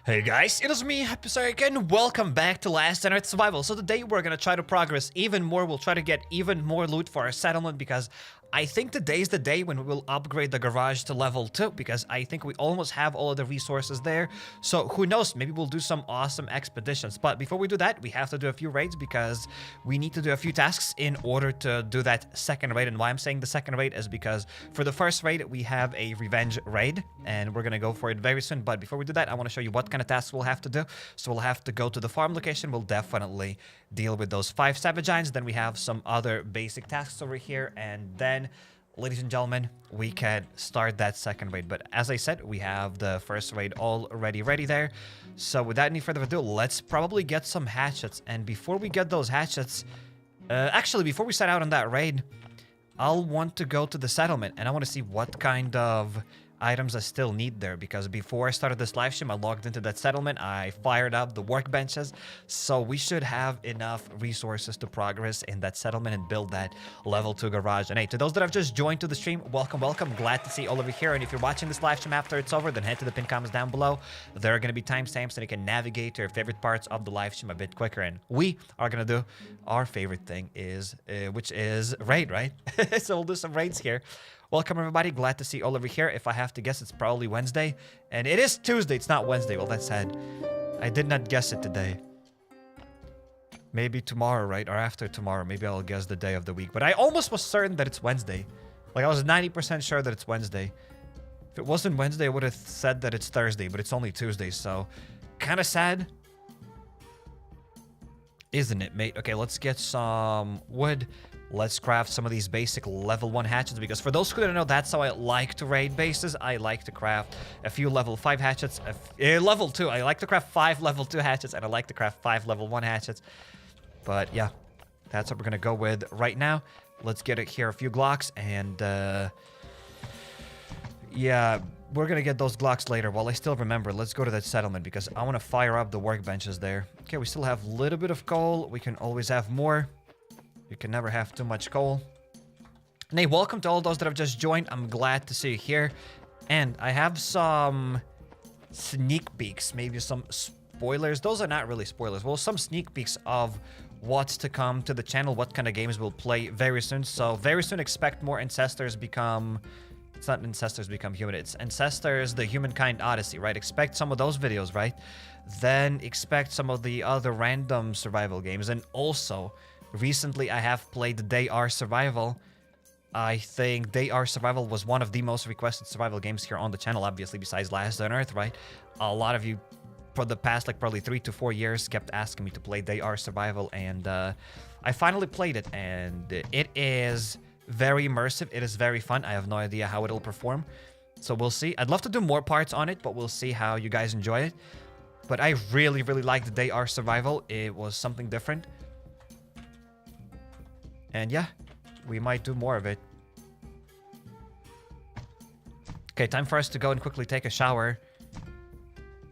Hey guys, it is me, HappyCairek, and welcome back to Last on Earth Survival. So today we're gonna try to progress even more. We'll try to get even more loot for our settlement because I think today's the day when we will upgrade the garage to level 2 because I think we almost have all of the resources there. So who knows, maybe we'll do some awesome expeditions. But before we do that, we have to do a few raids because we need to do a few tasks in order to do that second raid. And why I'm saying the second raid is because for the first raid, we have a revenge raid and we're gonna go for it very soon. But before we do that, I want to show you what kind of tasks we'll have to do. So we'll have to go to the farm location. We'll definitely deal with those 5 savage giants. Then we have some other basic tasks over here. And then, ladies and gentlemen, we can start that second raid. But as I said, we have the first raid already ready there. So without any further ado, let's probably get some hatchets. And before we get those hatchets, actually, before we set out on that raid, I'll want to go to the settlement. And I want to see what kind of items I still need there, because before I started this live stream, I logged into that settlement, I fired up the workbenches, so we should have enough resources to progress in that settlement and build that level 2 garage. And hey, to those that have just joined to the stream, welcome. Glad to see all of you here. And if you're watching this live stream after it's over, then head to the pinned comments down below. There are going to be timestamps and you can navigate to your favorite parts of the live stream a bit quicker. And we are going to do our favorite thing, which is raid, right? So we'll do some raids here. Welcome, everybody. Glad to see all of you here. If I have to guess, it's probably Wednesday. And it is Tuesday. It's not Wednesday. Well, that's sad. I did not guess it today. Maybe tomorrow, right? Or after tomorrow. Maybe I'll guess the day of the week. But I almost was certain that it's Wednesday. Like, I was 90% sure that it's Wednesday. If it wasn't Wednesday, I would have said that it's Thursday. But it's only Tuesday, so kind of sad. Isn't it, mate? Okay, let's get some wood. Let's craft some of these basic level 1 hatchets, because for those who don't know, that's how I like to raid bases. I like to craft a few level 5 hatchets, level 2. I like to craft 5 level 2 hatchets, and I like to craft 5 level 1 hatchets. But yeah, that's what we're gonna go with right now. Let's get it here, a few Glocks, and yeah, we're gonna get those Glocks later. While I still remember, let's go to that settlement because I want to fire up the workbenches there. Okay, we still have a little bit of coal. We can always have more. You can never have too much coal. And hey, welcome to all those that have just joined. I'm glad to see you here. And I have some sneak peeks, maybe some spoilers. Those are not really spoilers. Well, some sneak peeks of what's to come to the channel, what kind of games we'll play very soon. So very soon expect more Ancestors Become... It's not Ancestors Become Human, it's Ancestors The Humankind Odyssey, right? Expect some of those videos, right? Then expect some of the other random survival games. And also, recently, I have played DayR Survival. I think DayR Survival was one of the most requested survival games here on the channel, obviously, besides Last on Earth, right? A lot of you, for the past, like, probably 3 to 4 years, kept asking me to play DayR Survival, and I finally played it, and it is very immersive. It is very fun. I have no idea how it'll perform, so we'll see. I'd love to do more parts on it, but we'll see how you guys enjoy it. But I really, really liked DayR Survival. It was something different. And yeah, we might do more of it. Okay, time for us to go and quickly take a shower,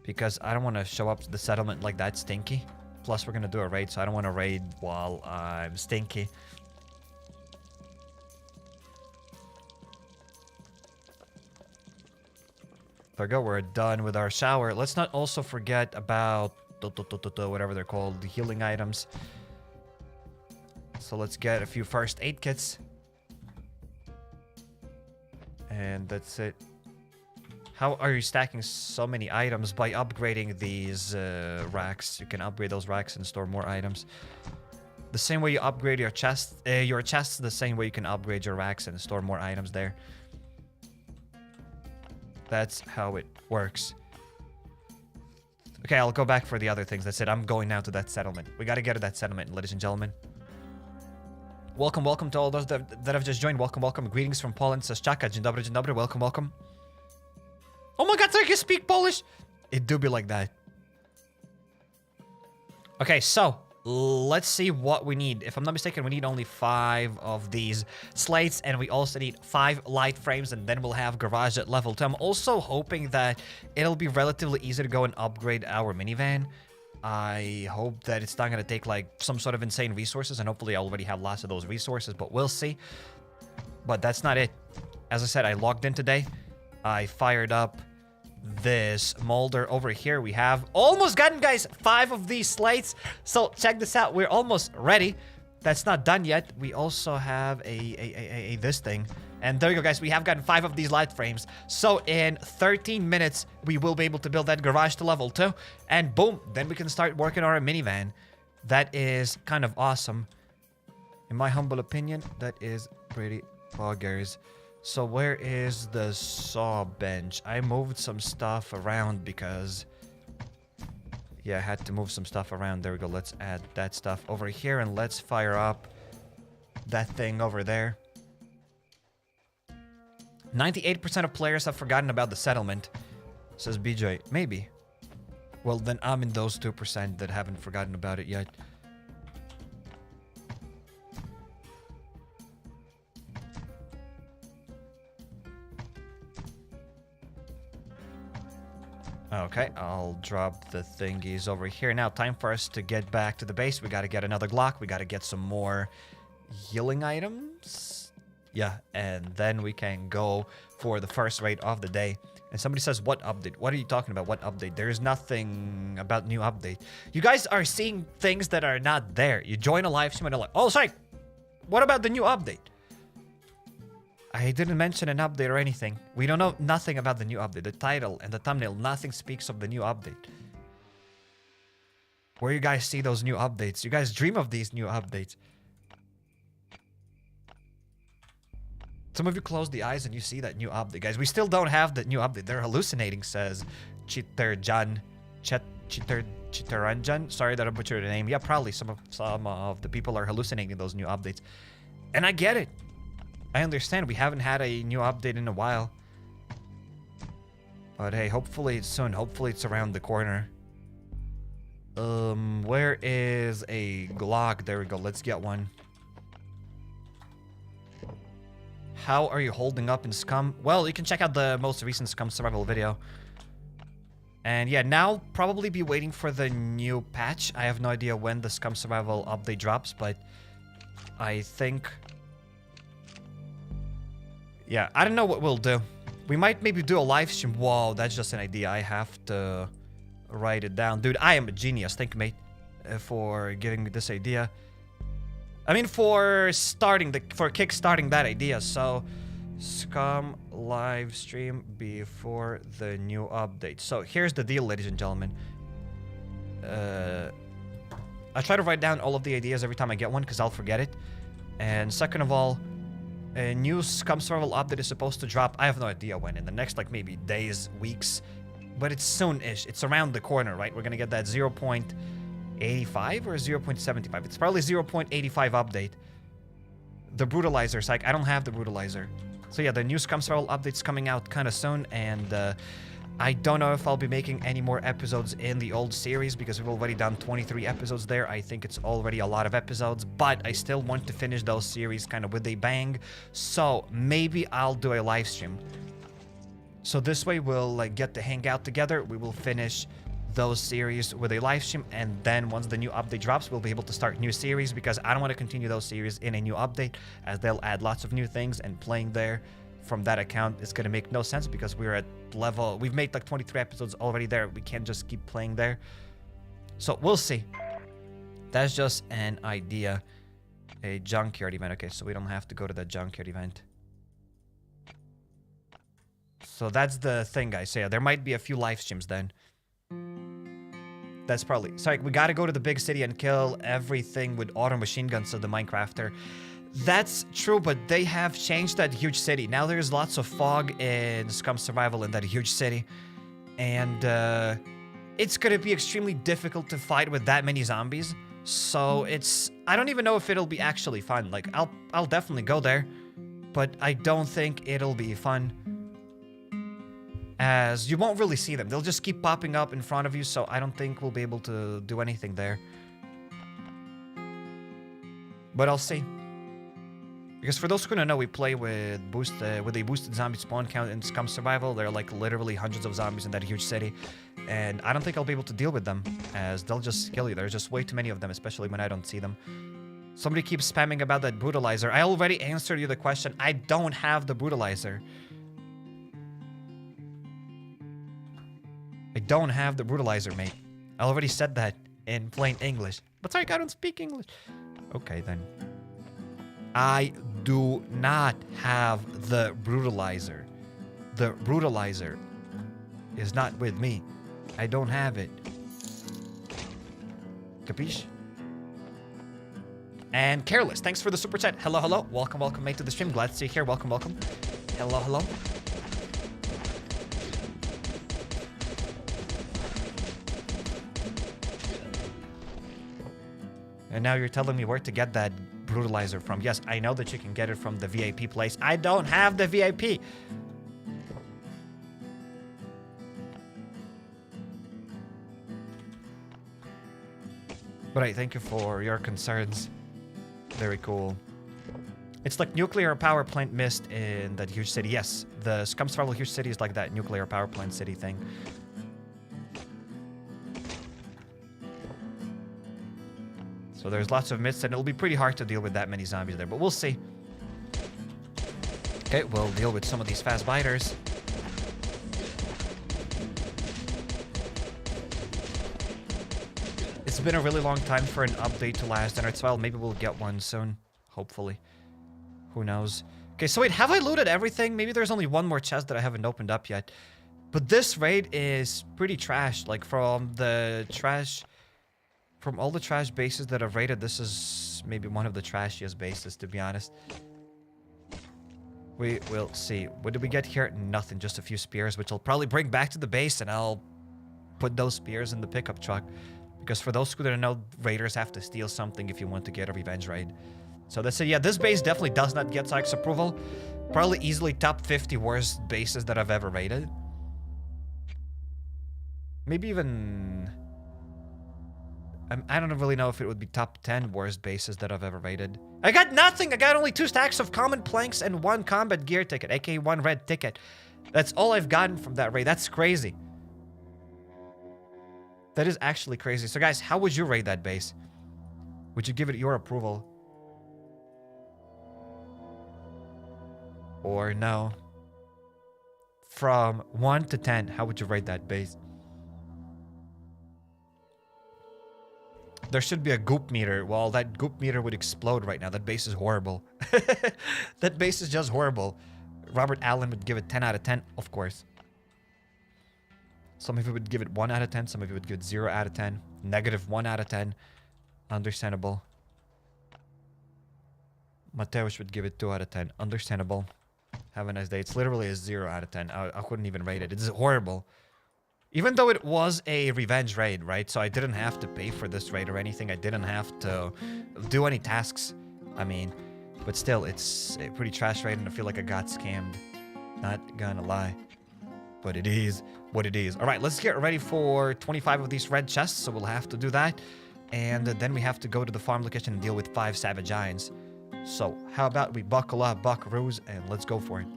because I don't want to show up to the settlement like that stinky. Plus, we're going to do a raid, so I don't want to raid while I'm stinky. There we go, we're done with our shower. Let's not also forget about whatever they're called, the healing items. So let's get a few first aid kits. And that's it. How are you stacking so many items? By upgrading these racks. You can upgrade those racks and store more items. The same way you upgrade your chests, the same way you can upgrade your racks and store more items there. That's how it works. Okay, I'll go back for the other things. That's it. I'm going now to that settlement. We gotta get to that settlement, ladies and gentlemen. Welcome to all those that have just joined. Welcome. Greetings from Poland. Says Chaka. Dzień dobry. Welcome. Oh my god, so I can speak Polish? It do be like that. Okay, so let's see what we need. If I'm not mistaken, we need only 5 of these slates, and we also need 5 light frames, and then we'll have garage at level 2. I'm also hoping that it'll be relatively easy to go and upgrade our minivan. I hope that it's not going to take like some sort of insane resources, and hopefully I already have lots of those resources, but we'll see. But that's not it. As I said, I logged in today. I fired up this molder over here. We have almost gotten, guys, 5 of these slates. So check this out. We're almost ready. That's not done yet. We also have this thing. And there you go, guys. We have gotten 5 of these light frames. So in 13 minutes, we will be able to build that garage to level 2. And boom, then we can start working on our minivan. That is kind of awesome. In my humble opinion, that is pretty boggers. So where is the saw bench? I moved some stuff around because... yeah, I had to move some stuff around. There we go. Let's add that stuff over here and let's fire up that thing over there. 98% of players have forgotten about the settlement, says BJ. Maybe. Well, then I'm in those 2% that haven't forgotten about it yet. Okay, I'll drop the thingies over here. Now, time for us to get back to the base. We gotta get another Glock. We gotta get some more healing items. Yeah, and then we can go for the first raid of the day. And somebody says, what update? What are you talking about? What update? There's nothing about new update. You guys are seeing things that are not there. You join a live stream and they're like, oh, sorry. What about the new update? I didn't mention an update or anything. We don't know nothing about the new update. The title and the thumbnail, nothing speaks of the new update. Where you guys see those new updates? You guys dream of these new updates. Some of you close the eyes and you see that new update. Guys, we still don't have the new update. They're hallucinating, says Chiterjan. Chiteranjan. Sorry that I butchered the name. Yeah, probably some of the people are hallucinating those new updates. And I get it. I understand. We haven't had a new update in a while. But hey, hopefully it's soon. Hopefully it's around the corner. Where is a Glock? There we go. Let's get one. How are you holding up in Scum? Well, you can check out the most recent Scum survival video. And yeah, now probably be waiting for the new patch. I have no idea when the Scum survival update drops, but I think... yeah, I don't know what we'll do. We might maybe do a live stream. Whoa, that's just an idea. I have to write it down. Dude, I am a genius. Thank you, mate, for giving me this idea. I mean, for kickstarting that idea. So, Scum live stream before the new update. So, here's the deal, ladies and gentlemen. I try to write down all of the ideas every time I get one, because I'll forget it. And second of all, a new Scum survival update is supposed to drop. I have no idea when. In the next, like, maybe days, weeks. But it's soon-ish. It's around the corner, right? We're gonna get that 0.85 or 0.75. It's probably 0.85 update. The Brutalizer, psych. I don't have the Brutalizer. So yeah, the new Scum survival update's coming out kind of soon. And I don't know if I'll be making any more episodes in the old series because we've already done 23 episodes there. I think it's already a lot of episodes, but I still want to finish those series kind of with a bang. So maybe I'll do a live stream. So this way we'll like get to hang out together. We will finish those series with a live stream, and then once the new update drops, we'll be able to start new series because I don't want to continue those series in a new update as they'll add lots of new things, and playing there from that account is going to make no sense because we're at level... we've made like 23 episodes already there. We can't just keep playing there. So we'll see. That's just an idea. A junkyard event. Okay, so we don't have to go to that junkyard event. So that's the thing, guys. So yeah, there might be a few live streams then. That's probably... sorry, we gotta go to the big city and kill everything with auto machine guns of the Minecrafter. That's true, but they have changed that huge city. Now there's lots of fog in Scum Survival in that huge city. And it's gonna be extremely difficult to fight with that many zombies. So it's... I don't even know if it'll be actually fun. Like, I'll definitely go there. But I don't think it'll be fun. As you won't really see them. They'll just keep popping up in front of you, so I don't think we'll be able to do anything there. But I'll see. Because for those who don't know, we play with a boosted zombie spawn count in Scum Survival. There are like literally hundreds of zombies in that huge city. And I don't think I'll be able to deal with them, as they'll just kill you. There's just way too many of them, especially when I don't see them. Somebody keeps spamming about that Brutalizer. I already answered you the question. I don't have the Brutalizer. I don't have the brutalizer, mate. I already said that in plain English. But sorry, I don't speak English. Okay, then. I do not have the brutalizer. The brutalizer is not with me. I don't have it. Capiche? And Careless, thanks for the super chat. Hello, hello. Welcome, welcome, mate, to the stream. Glad to see you here. Welcome, welcome. Hello, hello. And now you're telling me where to get that brutalizer from. Yes, I know that you can get it from the VIP place. I don't have the VIP. But I thank you for your concerns. Very cool. It's like nuclear power plant mist in that huge city. Yes, the Scum Survival huge city is like that nuclear power plant city thing. So there's lots of mists, and it'll be pretty hard to deal with that many zombies there, but we'll see. Okay, we'll deal with some of these fast biters. It's been a really long time for an update to Last Dinner Survival. Maybe we'll get one soon, hopefully. Who knows? Okay, so wait, have I looted everything? Maybe there's only one more chest that I haven't opened up yet. But this raid is pretty trash. Like, from the trash... From all the trash bases that I've raided, this is maybe one of the trashiest bases, to be honest. We will see. What did we get here? Nothing, just a few spears, which I'll probably bring back to the base, and I'll put those spears in the pickup truck. Because for those who don't know, raiders have to steal something if you want to get a revenge raid. So that's it. Yeah, this base definitely does not get Sykes approval. Probably easily top 50 worst bases that I've ever raided. Maybe even... I don't really know if it would be top 10 worst bases that I've ever raided. I got nothing! I got only 2 stacks of common planks and 1 combat gear ticket, aka 1 red ticket. That's all I've gotten from that raid. That's crazy. That is actually crazy. So guys, how would you raid that base? Would you give it your approval? Or no? From 1 to 10, how would you rate that base? There should be a goop meter. Well, that goop meter would explode right now. That base is horrible. That base is just horrible. Robert Allen would give it 10 out of 10, of course. Some of you would give it 1 out of 10. Some of you would give it 0 out of 10. Negative 1 out of 10. Understandable. Mateusz would give it 2 out of 10. Understandable. Have a nice day. It's literally a 0 out of 10. I couldn't even rate it. It's horrible. Even though it was a revenge raid, right? So I didn't have to pay for this raid or anything. I didn't have to do any tasks. I mean, but still, it's a pretty trash raid, and I feel like I got scammed. Not gonna lie. But it is what it is. All right, let's get ready for 25 of these red chests. So we'll have to do that. And then we have to go to the farm location and deal with 5 savage giants. So how about we buckle up, buckaroos, and let's go for it.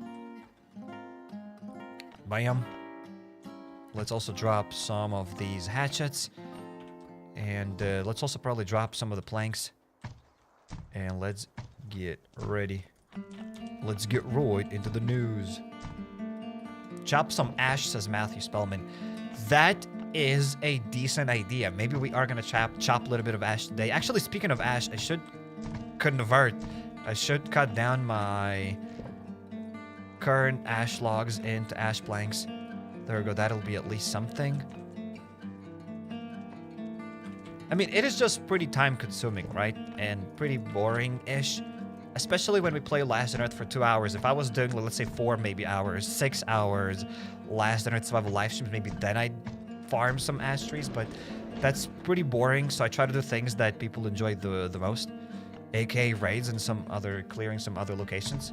Bam. Let's also drop some of these hatchets. And let's also probably drop some of the planks. And let's get ready. Let's get right into the news. Chop some ash, says Matthew Spellman. That is a decent idea. Maybe we are going to chop a little bit of ash today. Actually, speaking of ash, I should convert. I should cut down my current ash logs into ash planks. There we go. That'll be at least something. I mean, it is just pretty time consuming, right? And pretty boring-ish. Especially when we play Last on Earth for 2 hours. If I was doing, let's say, 4 maybe hours, 6 hours, Last on Earth survival live streams, maybe then I'd farm some ash trees. But that's pretty boring, so I try to do things that people enjoy the most. AKA raids and clearing some other locations.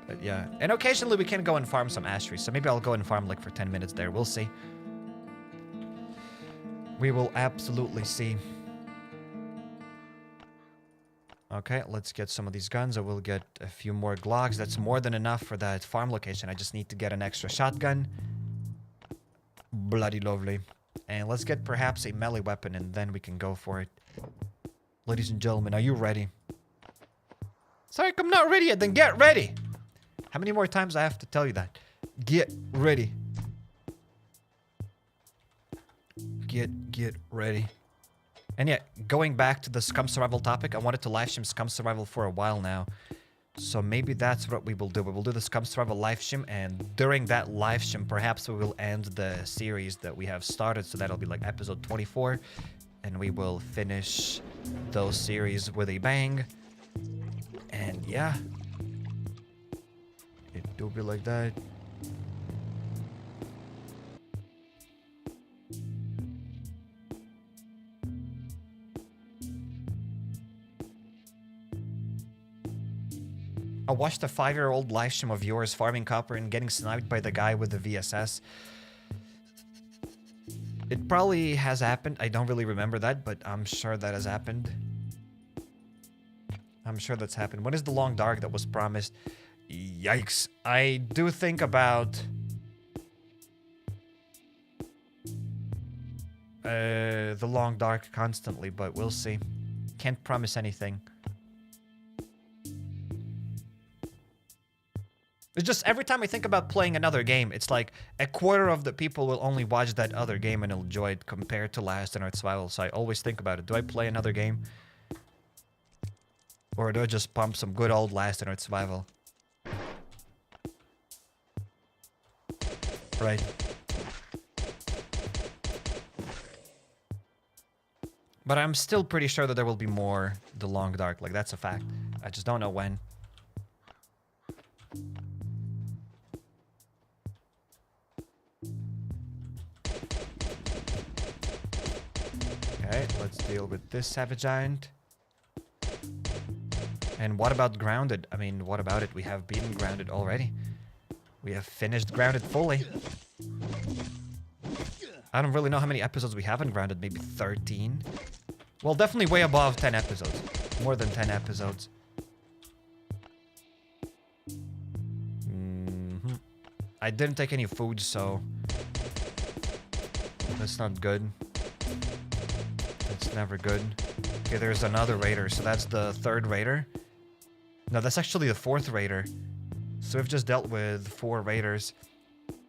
But yeah, and occasionally we can go and farm some ash trees. So maybe I'll go and farm like for 10 minutes there. We'll see. We will absolutely see. Okay, let's get some of these guns. I will get a few more Glocks. That's more than enough for that farm location. I just need to get an extra shotgun. Bloody lovely. And let's get perhaps a melee weapon, and then we can go for it. Ladies and gentlemen, are you ready? Sorry, I'm not ready yet. Then get ready. How many more times I have to tell you that? Get ready. get ready. And yeah, going back to the scum survival topic, I wanted to live stream scum survival for a while now. So maybe that's what we will do. We will do the scum survival live stream, and during that live stream, perhaps we will end the series that we have started. So that'll be like episode 24, and we will finish those series with a bang. And yeah, it do be like that. I watched a 5-year-old live stream of yours farming copper and getting sniped by the guy with the VSS. It probably has happened. I don't really remember that, but I'm sure that has happened. I'm sure that's happened. When is the long dark that was promised? Yikes. I do think about... the long dark constantly, but we'll see. Can't promise anything. It's just every time I think about playing another game, it's like a quarter of the people will only watch that other game and enjoy it compared to Last and Earth Survival. So I always think about it. Do I play another game? Or do I just pump some good old Last and Earth Survival? Right. But I'm still pretty sure that there will be more The Long Dark. Like, that's a fact. I just don't know when. Okay, let's deal with this Savage Giant. And what about Grounded? I mean, what about it? We have beaten Grounded already. We have finished Grounded fully. I don't really know how many episodes we have in Grounded. Maybe 13? Well, definitely way above 10 episodes. More than 10 episodes. I didn't take any food, so... that's not good. That's never good. Okay, there's another raider, so that's the 3rd raider. No, that's actually the 4th raider. So we've just dealt with 4 raiders.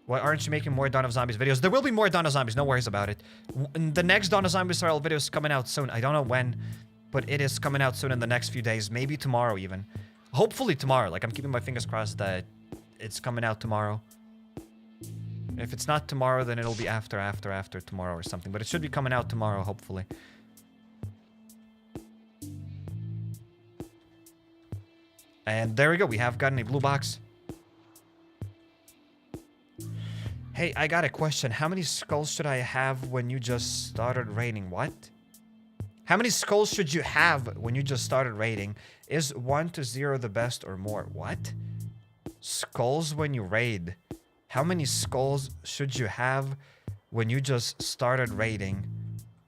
Why aren't you making more Dawn of Zombies videos? There will be more Dawn of Zombies, no worries about it. The next Dawn of Zombies style video is coming out soon. I don't know when, but it is coming out soon in the next few days. Maybe tomorrow even. Hopefully tomorrow. Like, I'm keeping my fingers crossed that it's coming out tomorrow. If it's not tomorrow, then it'll be after tomorrow or something. But it should be coming out tomorrow, hopefully. And there we go. We have gotten a blue box. Hey, I got a question. How many skulls should I have when you just started raiding? What? How many skulls should you have when you just started raiding? Is 1 to 0 the best or more? What? Skulls when you raid. How many skulls should you have when you just started raiding?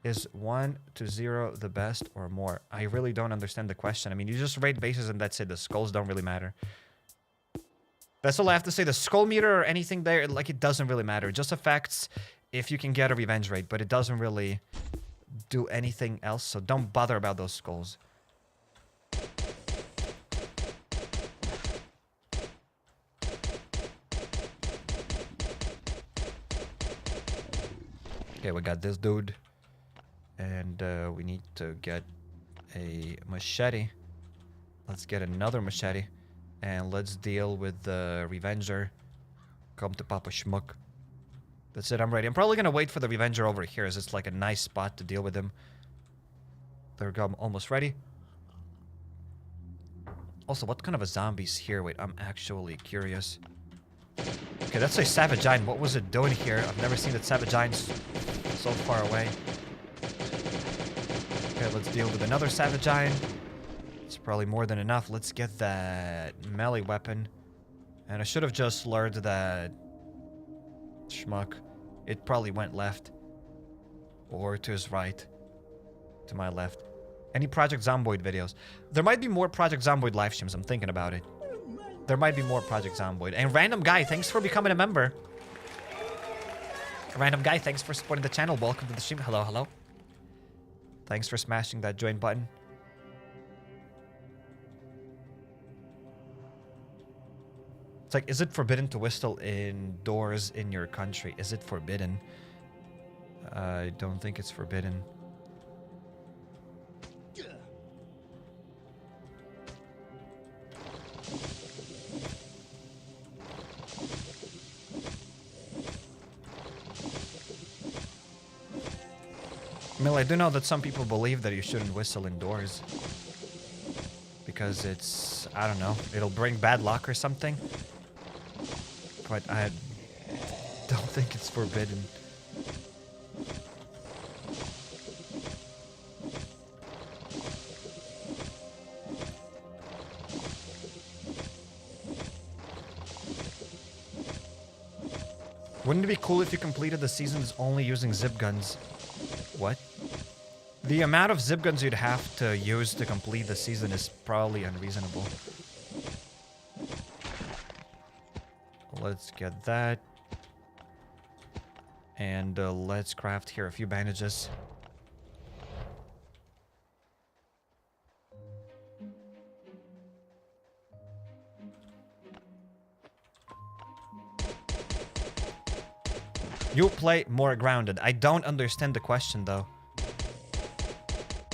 Is 1 to 0 the best or more? I really don't understand the question. I mean, you just raid bases and that's it. The skulls don't really matter. That's all I have to say. The skull meter or anything there, like, it doesn't really matter. It just affects if you can get a revenge rate, but it doesn't really do anything else, so don't bother about those skulls. Okay, we got this dude. And we need to get a machete. Let's get another machete. And let's deal with the Revenger. Come to Papa Schmuck. That's it, I'm ready. I'm probably gonna wait for the Revenger over here, as it's like a nice spot to deal with him. There we go, I'm almost ready. Also, what kind of a zombie's here? Wait, I'm actually curious. Okay, that's a Savage Giant. What was it doing here? I've never seen that Savage Giant so far away. Okay, let's deal with another Savage Giant. It's probably more than enough. Let's get that melee weapon. And I should have just lured that schmuck. It probably went left. Or to his right. To my left. Any Project Zomboid videos? There might be more Project Zomboid live streams. I'm thinking about it. There might be more Project Zomboid. And Random Guy, thanks for becoming a member. Random Guy, thanks for supporting the channel. Welcome to the stream. Hello, hello. Thanks for smashing that join button. It's like, is it forbidden to whistle indoors in your country? Is it forbidden? I don't think it's forbidden. Well, I do know that some people believe that you shouldn't whistle indoors. Because it's, I don't know, it'll bring bad luck or something. But I don't think it's forbidden. Wouldn't it be cool if you completed the seasons only using zip guns? What? The amount of zip guns you'd have to use to complete the season is probably unreasonable. Let's get that. And let's craft here a few bandages. You play more grounded. I don't understand the question though.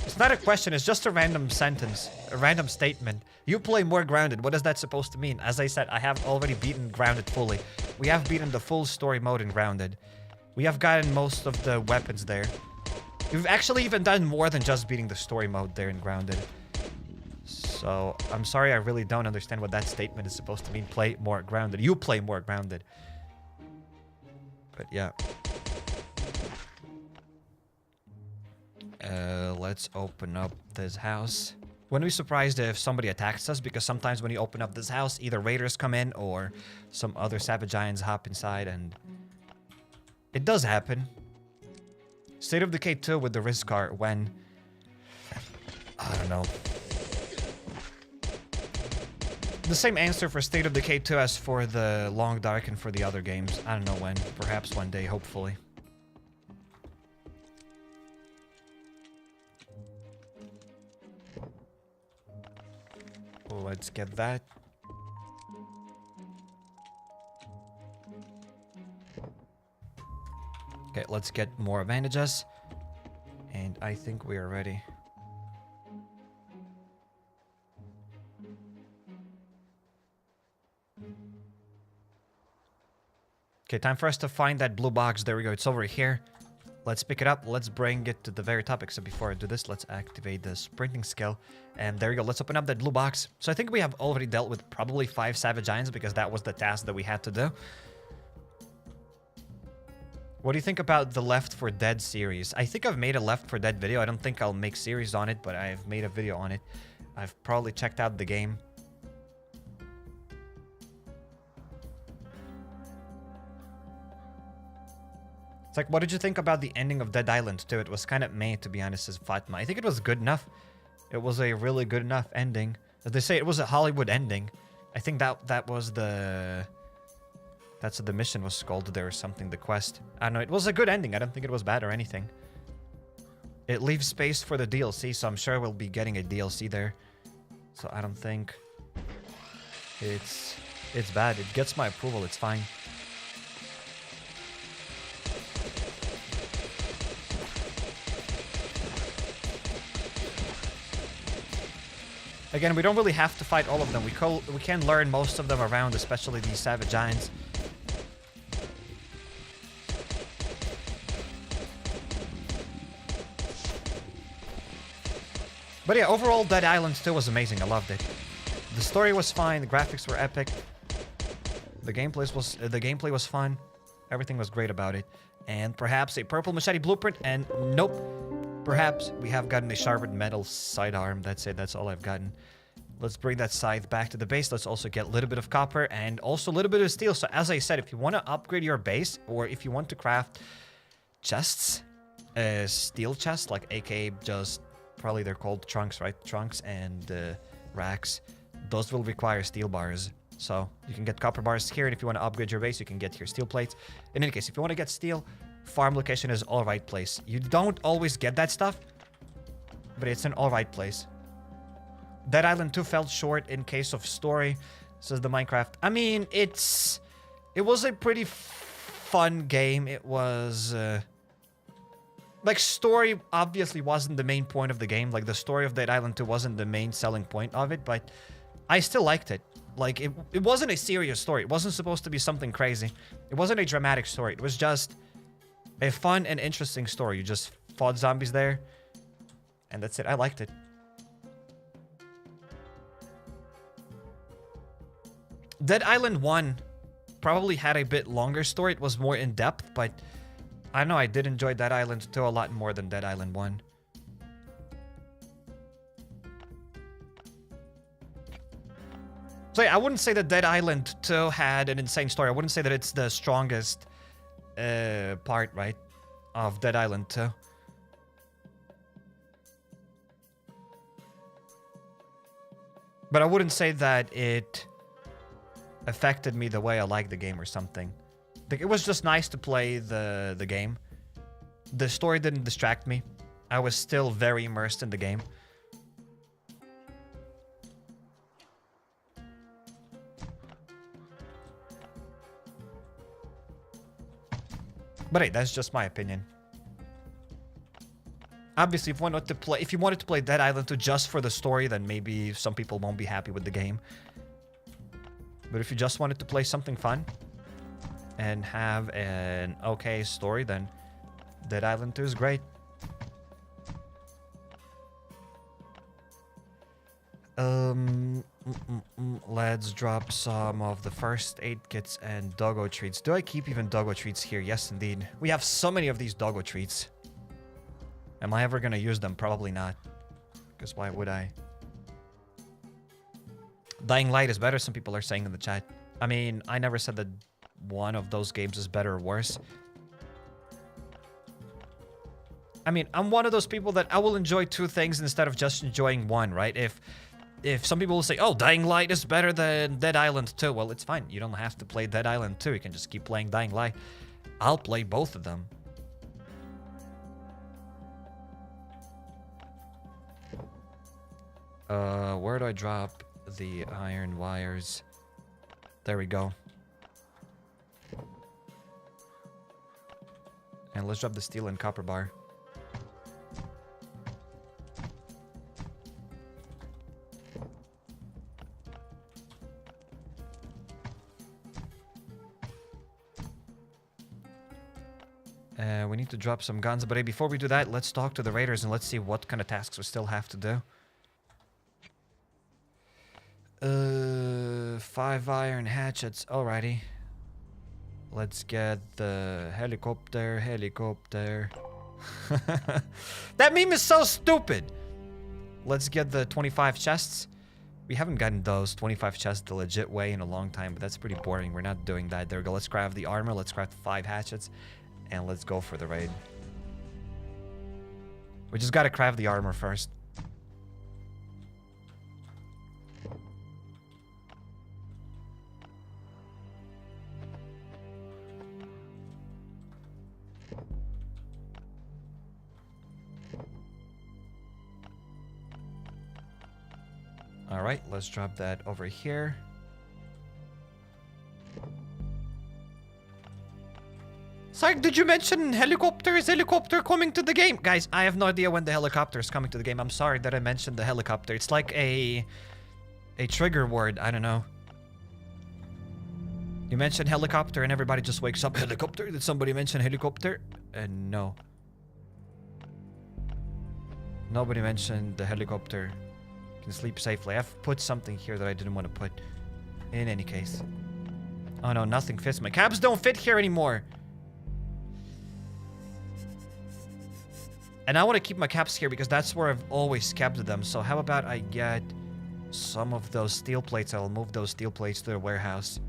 It's not a question, it's just a random sentence, a random statement. You play more grounded. What is that supposed to mean? As I said, I have already beaten grounded fully. We have beaten the full story mode in grounded. We have gotten most of the weapons there. We've actually even done more than just beating the story mode there in grounded. So, I'm sorry, I really don't understand what that statement is supposed to mean. Play more grounded. You play more grounded. But yeah. Let's open up this house. Wouldn't be surprised if somebody attacks us, because sometimes when you open up this house, either raiders come in or some other savage giants hop inside, and it does happen. State of Decay 2 with the risk car when... I don't know. The same answer for State of Decay 2 as for the Long Dark and for the other games. I don't know when. Perhaps one day, hopefully. Let's get that. Okay, let's get more bandages. And I think we are ready. Okay, time for us to find that blue box. There we go. It's over here. Let's pick it up. Let's bring it to the very top. Except before I do this, let's activate the sprinting skill. And there we go. Let's open up that blue box. So I think we have already dealt with probably 5 savage giants because that was the task that we had to do. What do you think about the Left 4 Dead series? I think I've made a Left 4 Dead video. I don't think I'll make series on it, but I've made a video on it. I've probably checked out the game. It's like, what did you think about the ending of Dead Island 2? It was kind of meh, to be honest, as Fatma. I think it was good enough. It was a really good enough ending. As they say, it was a Hollywood ending. I think that was the... That's what the mission was called there or something, the quest. I don't know, it was a good ending. I don't think it was bad or anything. It leaves space for the DLC, so I'm sure we'll be getting a DLC there. So I don't think it's bad. It gets my approval, it's fine. Again, we don't really have to fight all of them. We can learn most of them around, especially these savage giants. But yeah, overall, Dead Island 2 was amazing. I loved it. The story was fine. The graphics were epic. The gameplay was fun. Everything was great about it. And perhaps a purple machete blueprint. And nope. Perhaps we have gotten a sharpened metal sidearm. That's it. That's all I've gotten. Let's bring that scythe back to the base. Let's also get a little bit of copper and also a little bit of steel. So as I said, if you want to upgrade your base or if you want to craft chests, steel chests, like aka just probably they're called trunks, right? Trunks and racks. Those will require steel bars. So you can get copper bars here. And if you want to upgrade your base, you can get here steel plates. In any case, if you want to get steel, farm location is all right place. You don't always get that stuff, but it's an all right place. Dead Island 2 fell short in case of story, says the Minecraft. I mean, it was a pretty fun game. It was Like, story obviously wasn't the main point of the game. Like, the story of Dead Island 2 wasn't the main selling point of it, but I still liked it. Like, it wasn't a serious story. It wasn't supposed to be something crazy. It wasn't a dramatic story. It was just a fun and interesting story. You just fought zombies there, and that's it. I liked it. Dead Island 1 probably had a bit longer story. It was more in-depth, but I don't know, I did enjoy Dead Island 2 a lot more than Dead Island 1. So yeah, I wouldn't say that Dead Island 2 had an insane story. I wouldn't say that it's the strongest part, right, of Dead Island 2. But I wouldn't say that it affected me the way I like the game or something. Like, it was just nice to play the game. The story didn't distract me. I was still very immersed in the game. But hey, that's just my opinion. Obviously, if you wanted to play Dead Island 2 just for the story, then maybe some people won't be happy with the game. But if you just wanted to play something fun and have an okay story, then Dead Island 2 is great. Let's drop some of the first aid kits and doggo treats. Do I keep even doggo treats here? Yes, indeed. We have so many of these doggo treats. Am I ever gonna use them? Probably not. Because why would I? Dying Light is better, some people are saying in the chat. I mean, I never said that one of those games is better or worse. I mean, I'm one of those people that I will enjoy two things instead of just enjoying one, right? If some people will say, oh, Dying Light is better than Dead Island 2, well, it's fine. You don't have to play Dead Island 2. You can just keep playing Dying Light. I'll play both of them. Where do I drop the iron wires? There we go. And let's drop the steel and copper bar. We need to drop some guns, but hey, before we do that, let's talk to the raiders and let's see what kind of tasks we still have to do. 5 iron hatchets, alrighty. Let's get the helicopter. That meme is so stupid. Let's get the 25 chests. We haven't gotten those 25 chests the legit way in a long time, but that's pretty boring. We're not doing that. There we go. Let's craft the armor. Let's craft 5 hatchets. And let's go for the raid. We just gotta craft the armor first. Alright, let's drop that over here. Sark, did you mention helicopter? Is helicopter coming to the game? Guys, I have no idea when the helicopter is coming to the game. I'm sorry that I mentioned the helicopter. It's like a trigger word. I don't know. You mentioned helicopter and everybody just wakes up. Helicopter? Did somebody mention helicopter? No. Nobody mentioned the helicopter. You can sleep safely. I've put something here that I didn't want to put. In any case. Oh no, nothing fits. My cabs don't fit here anymore. And I want to keep my caps here because that's where I've always kept them. So how about I get some of those steel plates? I'll move those steel plates to the warehouse.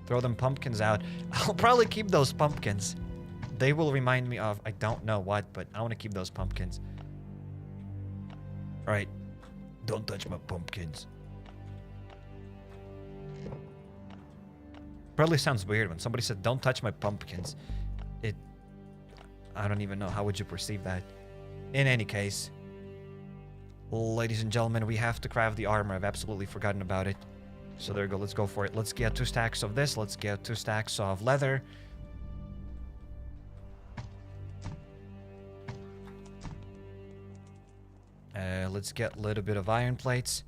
Throw them pumpkins out. I'll probably keep those pumpkins. They will remind me of I don't know what, but I want to keep those pumpkins. Alright. Don't touch my pumpkins. Probably sounds weird when somebody said, don't touch my pumpkins. I don't even know. How would you perceive that? In any case, ladies and gentlemen, we have to craft the armor. I've absolutely forgotten about it. So there we go. Let's go for it. Let's get 2 stacks of this. Let's get 2 stacks of leather. Let's get a little bit of iron plates.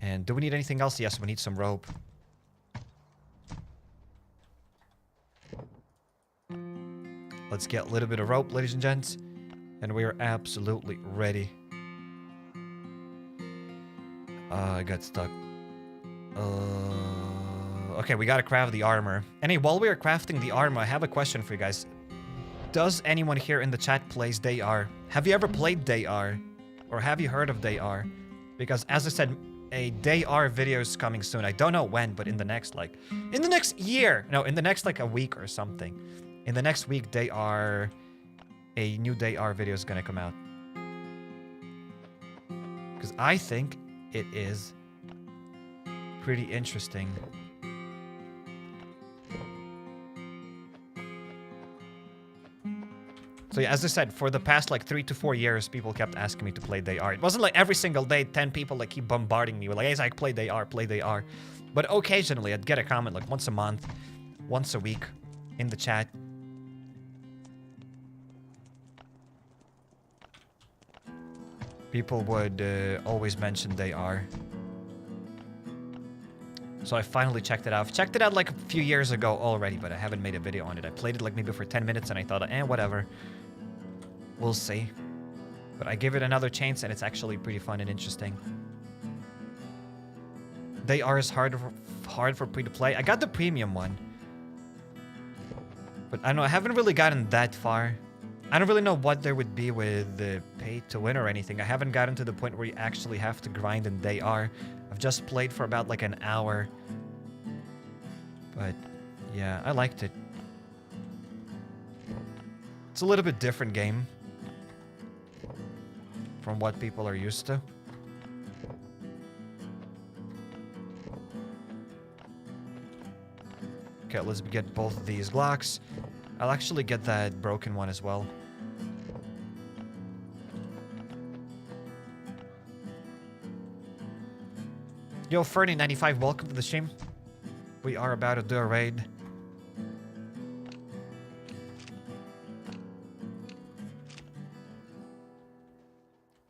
And do we need anything else? Yes, we need some rope. Let's get a little bit of rope, ladies and gents. And we are absolutely ready. I got stuck. Okay, we gotta craft the armor. And hey, while we are crafting the armor, I have a question for you guys. Does anyone here in the chat plays DayR? Have you ever played DayR? Or have you heard of DayR? Because as I said, a DayR video is coming soon. I don't know when, but in the next, like... in the next year! No, in the next, like, a week or something. In the next week, DayR... a new DayR video is gonna come out. Because I think it is pretty interesting. So yeah, as I said, for the past like 3 to 4 years, people kept asking me to play DayR. It wasn't like every single day 10 people like keep bombarding me with like, hey, Zach, play DayR, play DayR. But occasionally I'd get a comment like once a month, once a week in the chat. People would always mention DayR. So I finally checked it out. I've checked it out like a few years ago already, but I haven't made a video on it. I played it like maybe for 10 minutes and I thought, whatever. We'll see. But I give it another chance and it's actually pretty fun and interesting. DayR is hard for free to play. I got the premium one. But I don't know, I haven't really gotten that far. I don't really know what there would be with the pay to win or anything. I haven't gotten to the point where you actually have to grind in DayR. I've just played for about like an hour. But yeah, I liked it. It's a little bit different game from what people are used to. Okay, let's get both of these Glocks. I'll actually get that broken one as well. Yo, Fernie95, welcome to the stream. We are about to do a raid.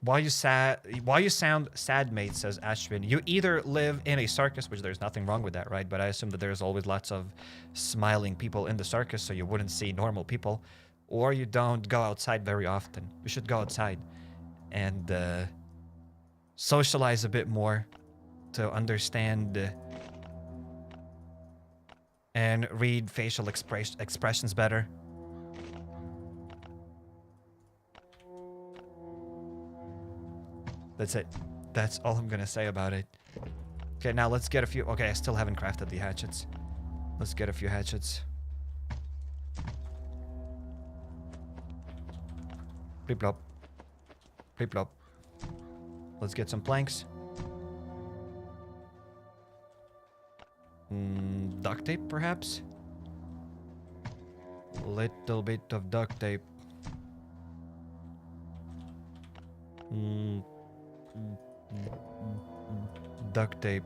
Why you sound sad, mate, says Ashwin. You either live in a circus, which there's nothing wrong with that, right? But I assume that there's always lots of smiling people in the circus, so you wouldn't see normal people. Or you don't go outside very often. You should go outside and socialize a bit more to understand and read facial expressions better. That's it. That's all I'm gonna say about it. Okay, now let's get a few... Okay, I still haven't crafted the hatchets. Let's get a few hatchets. Plop plop. Plop plop. Let's get some planks. Duct tape, perhaps? Little bit of duct tape. Duct tape.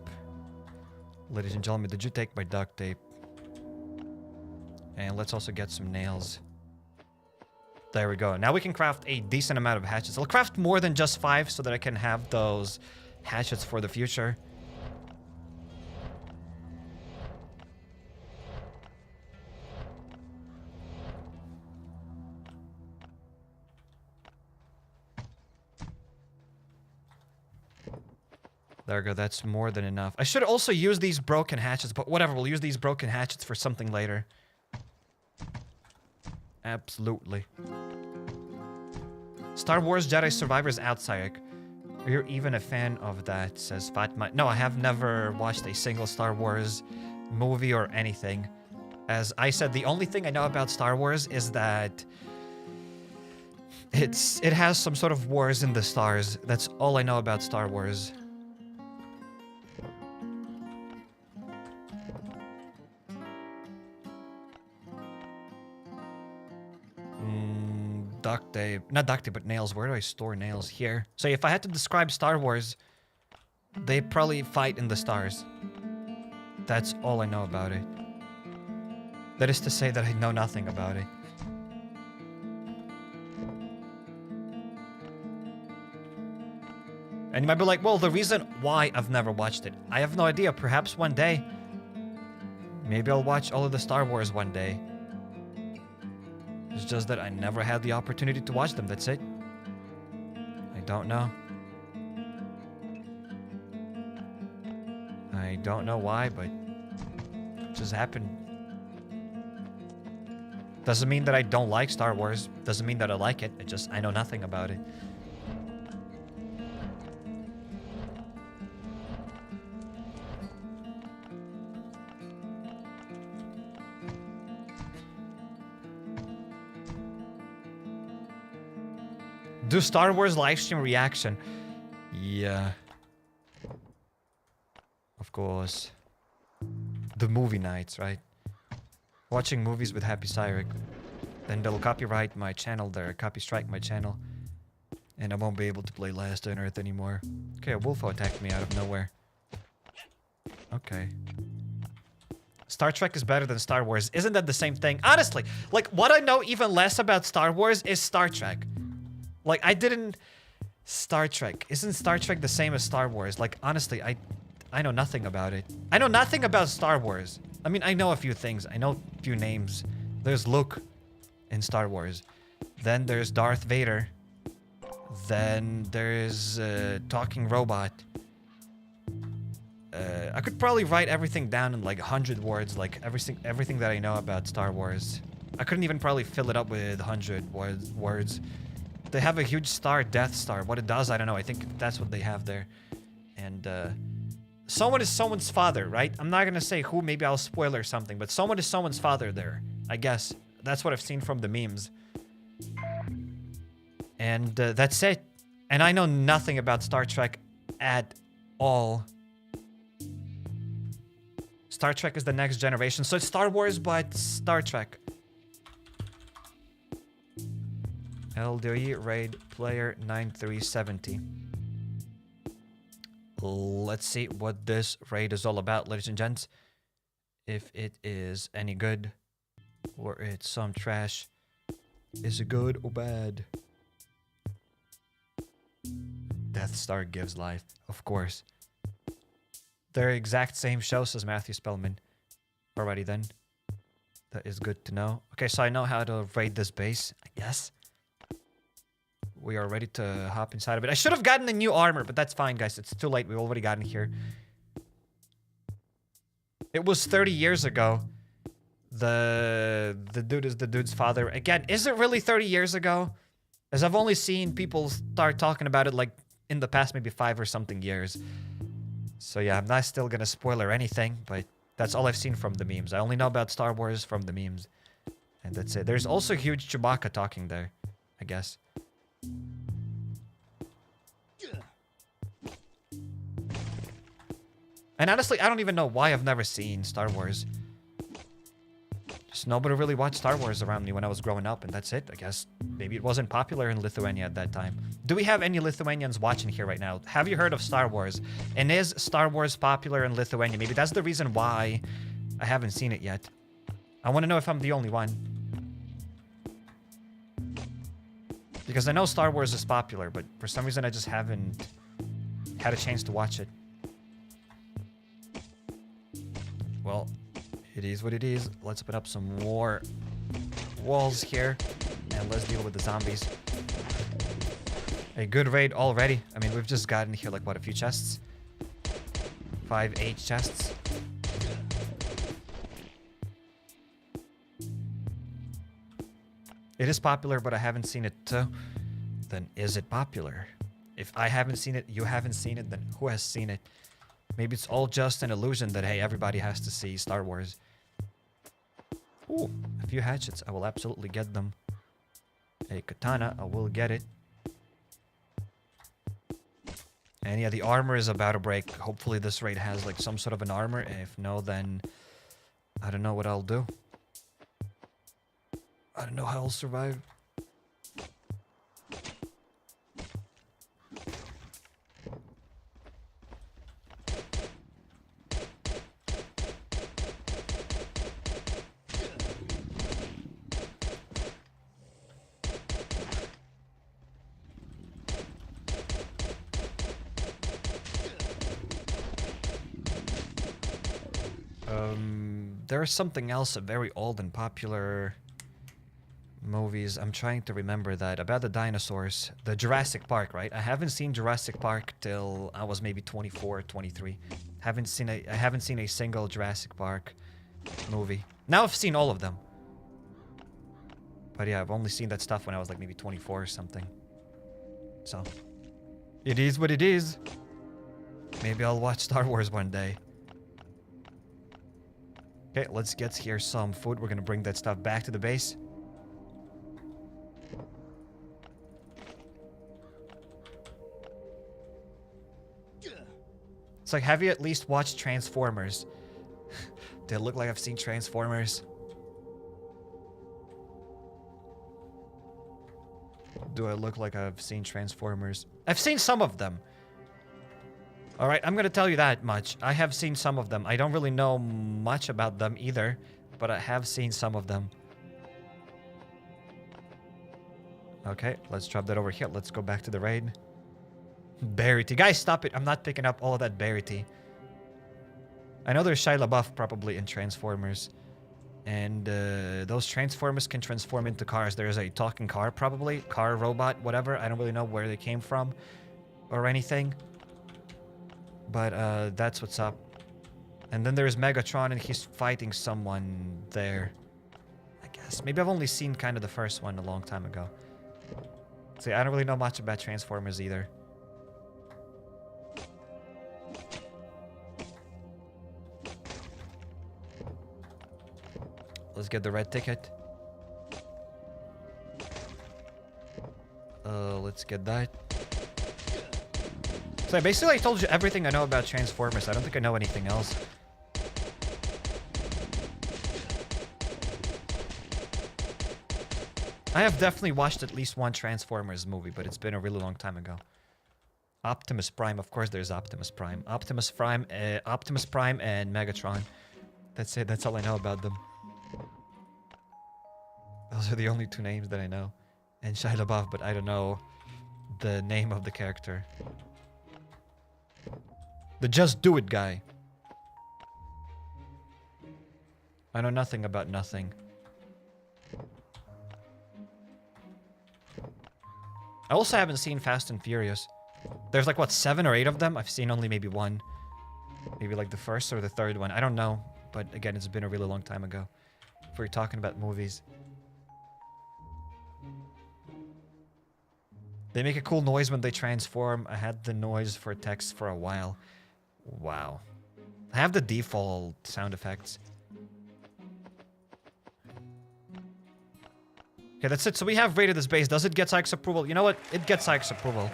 Ladies and gentlemen, did you take my duct tape? And let's also get some nails. There we go. Now we can craft a decent amount of hatchets. I'll craft more than just 5 so that I can have those hatchets for the future. There we go, that's more than enough. I should also use these broken hatchets, but whatever, we'll use these broken hatchets for something later. Absolutely. Star Wars Jedi Survivors Outside. Are you even a fan of that, says Fatma. No, I have never watched a single Star Wars movie or anything. As I said, the only thing I know about Star Wars is that it has some sort of wars in the stars. That's all I know about Star Wars. Duct tape. Not duct tape, but nails. Where do I store nails? Here. So if I had to describe Star Wars, they probably fight in the stars. That's all I know about it. That is to say that I know nothing about it. And you might be like, well, the reason why I've never watched it, I have no idea. Perhaps one day. Maybe I'll watch all of the Star Wars one day. It's just that I never had the opportunity to watch them, that's it. I don't know. I don't know why, but it just happened. Doesn't mean that I don't like Star Wars. Doesn't mean that I like it. I know nothing about it. Do Star Wars livestream reaction. Yeah. Of course. The movie nights, right? Watching movies with HappyCairek. Then they'll copyright my channel there, copy strike my channel. And I won't be able to play Last on Earth anymore. Okay, a wolf attacked me out of nowhere. Okay. Star Trek is better than Star Wars. Isn't that the same thing? Honestly, like, what I know even less about Star Wars is Star Trek. Like, I didn't... Star Trek. Isn't Star Trek the same as Star Wars? Like, honestly, I know nothing about it. I know nothing about Star Wars. I mean, I know a few things. I know a few names. There's Luke in Star Wars. Then there's Darth Vader. Then there's Talking Robot. I could probably write everything down in like 100 words, like everything that I know about Star Wars. I couldn't even probably fill it up with 100 words. They have a huge star, Death Star. What it does, I don't know. I think that's what they have there. And someone is someone's father, right? I'm not gonna say who, maybe I'll spoil or something, but someone is someone's father there, I guess. That's what I've seen from the memes. And that's it. And I know nothing about Star Trek at all. Star Trek is the next generation. So it's Star Wars, but Star Trek. LDoE raid player 9370. Let's see what this raid is all about, ladies and gents. If it is any good, or it's some trash. Is it good or bad? Death Star gives life, of course. They're exact same show, says Matthew Spellman. Alrighty then. That is good to know. Okay, so I know how to raid this base, I guess. We are ready to hop inside of it. I should have gotten a new armor, but that's fine, guys. It's too late. We've already gotten here. It was 30 years ago. The dude is the dude's father. Again, is it really 30 years ago? As I've only seen people start talking about it like in the past maybe 5 or something years. So yeah, I'm not still gonna spoil or anything, but that's all I've seen from the memes. I only know about Star Wars from the memes. And that's it. There's also huge Chewbacca talking there, I guess. And honestly, I don't even know why I've never seen Star Wars. Just nobody really watched Star Wars around me when I was growing up, and that's it, I guess. Maybe it wasn't popular in Lithuania at that time. Do we have any Lithuanians watching here right now? Have you heard of Star Wars? And is Star Wars popular in Lithuania? Maybe that's the reason why I haven't seen it yet. I want to know if I'm the only one. Because I know Star Wars is popular, but for some reason I just haven't had a chance to watch it. Well, it is what it is. Let's open up some more walls here. And let's deal with the zombies. A good raid already. I mean, we've just gotten here like, what, a few chests? 5 H chests. It is popular, but I haven't seen it too. Then is it popular? If I haven't seen it, you haven't seen it, then who has seen it? Maybe it's all just an illusion that, hey, everybody has to see Star Wars. Ooh, a few hatchets. I will absolutely get them. A katana. I will get it. And yeah, the armor is about to break. Hopefully this raid has like some sort of an armor. If no, then I don't know what I'll do. I don't know how I'll survive. There's something else, a very old and popular movies. I'm trying to remember that about the dinosaurs. The Jurassic Park, right? I haven't seen Jurassic Park till I was maybe 24 or 23. I haven't seen a single Jurassic Park movie. Now I've seen all of them. But yeah, I've only seen that stuff when I was like maybe 24 or something. So, it is what it is. Maybe I'll watch Star Wars one day. Okay, let's get here some food. We're gonna bring that stuff back to the base. It's like, have you at least watched Transformers? Do it look like I've seen Transformers? Do I look like I've seen Transformers? I've seen some of them. Alright, I'm gonna tell you that much. I have seen some of them. I don't really know much about them either, but I have seen some of them. Okay, let's drop that over here. Let's go back to the raid. Berry tea. Guys, stop it. I'm not picking up all of that berry tea. I know there's Shia LaBeouf probably in Transformers. And those Transformers can transform into cars. There's a talking car probably. Car, robot, whatever. I don't really know where they came from or anything. But that's what's up. And then there's Megatron and he's fighting someone there. I guess. Maybe I've only seen kind of the first one a long time ago. See, I don't really know much about Transformers either. Let's get the red ticket. Let's get that. So basically I told you everything I know about Transformers. I don't think I know anything else. I have definitely watched at least one Transformers movie, but it's been a really long time ago. Optimus Prime, of course there's Optimus Prime. Optimus Prime and Megatron. That's it, that's all I know about them. Those are the only two names that I know. And Shia LaBeouf, but I don't know the name of the character. The Just Do It guy. I know nothing about nothing. I also haven't seen Fast and Furious. There's like, what, 7 or 8 of them? I've seen only maybe one. Maybe like the first or the third one. I don't know. But again, it's been a really long time ago. If we're talking about movies. They make a cool noise when they transform. I had the noise for text for a while. Wow. I have the default sound effects. Okay, that's it. So we have rated this base. Does it get Sykes approval? You know what? It gets Sykes approval.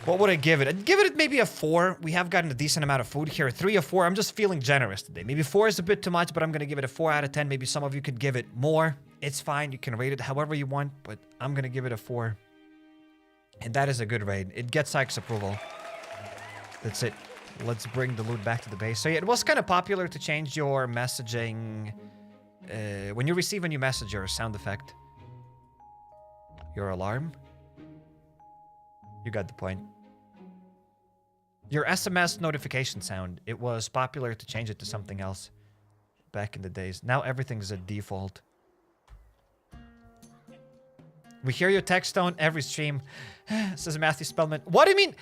What would I give it? I'd give it maybe a 4. We have gotten a decent amount of food here. 3 or 4. I'm just feeling generous today. Maybe 4 is a bit too much, but I'm going to give it a 4 out of 10. Maybe some of you could give it more. It's fine. You can rate it however you want, but I'm going to give it a 4. And that is a good rate. It gets Sykes approval. That's it. Let's bring the loot back to the base. So yeah, it was kind of popular to change your messaging. When you receive a new message, your sound effect. Your alarm. You got the point. Your SMS notification sound. It was popular to change it to something else back in the days. Now everything's a default. We hear your text tone every stream, says Matthew Spellman. What do you mean?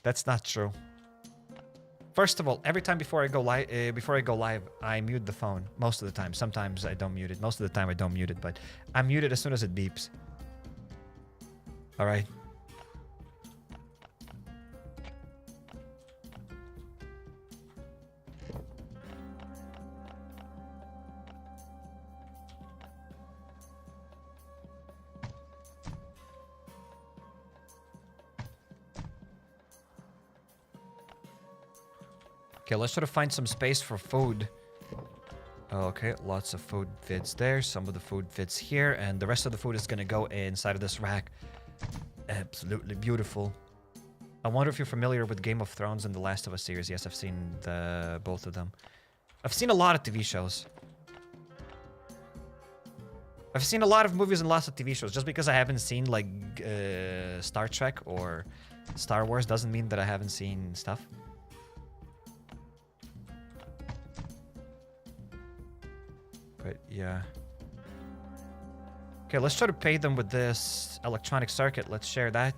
That's not true. First of all, every time before I go live, I mute the phone most of the time. Sometimes I don't mute it. Most of the time I don't mute it, but I mute it as soon as it beeps. All right. Okay, let's try to find some space for food. Okay, lots of food fits there. Some of the food fits here. And the rest of the food is going to go inside of this rack. Absolutely beautiful. I wonder if you're familiar with Game of Thrones and The Last of Us series. Yes, I've seen both of them. I've seen a lot of TV shows. I've seen a lot of movies and lots of TV shows. Just because I haven't seen, like, Star Trek or Star Wars doesn't mean that I haven't seen stuff. But yeah. Okay, let's try to pay them with this electronic circuit. Let's share that.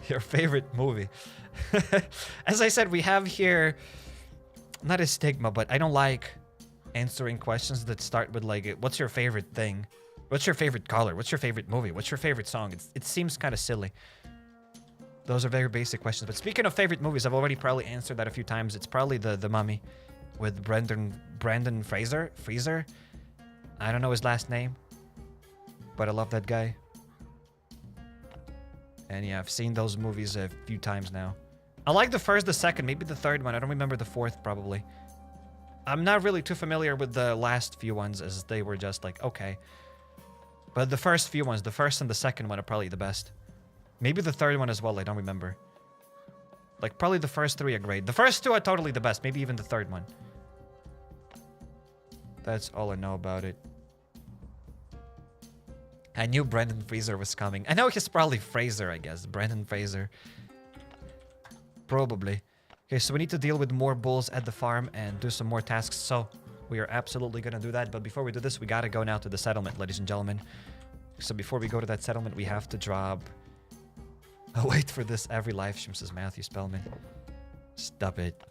Your favorite movie. As I said, we have here not a stigma, but I don't like answering questions that start with like, what's your favorite thing? What's your favorite color? What's your favorite movie? What's your favorite song? It seems kind of silly. Those are very basic questions. But speaking of favorite movies, I've already probably answered that a few times. It's probably the Mummy with Brandon Fraser. I don't know his last name, but I love that guy. And yeah, I've seen those movies a few times now. I like the first, the second, maybe the third one. I don't remember the fourth, probably. I'm not really too familiar with the last few ones, as they were just like, okay. But the first few ones, the first and the second one are probably the best. Maybe the third one as well, I don't remember. Like, probably the first three are great. The first two are totally the best, maybe even the third one. That's all I know about it. I knew Brendan Fraser was coming. I know he's probably Fraser, I guess. Brendan Fraser. Probably. Okay, so we need to deal with more bulls at the farm and do some more tasks. So we are absolutely going to do that. But before we do this, we got to go now to the settlement, ladies and gentlemen. So before we go to that settlement, we have to drop... Oh, wait for this every live stream, says Matthew Spellman. Stop it.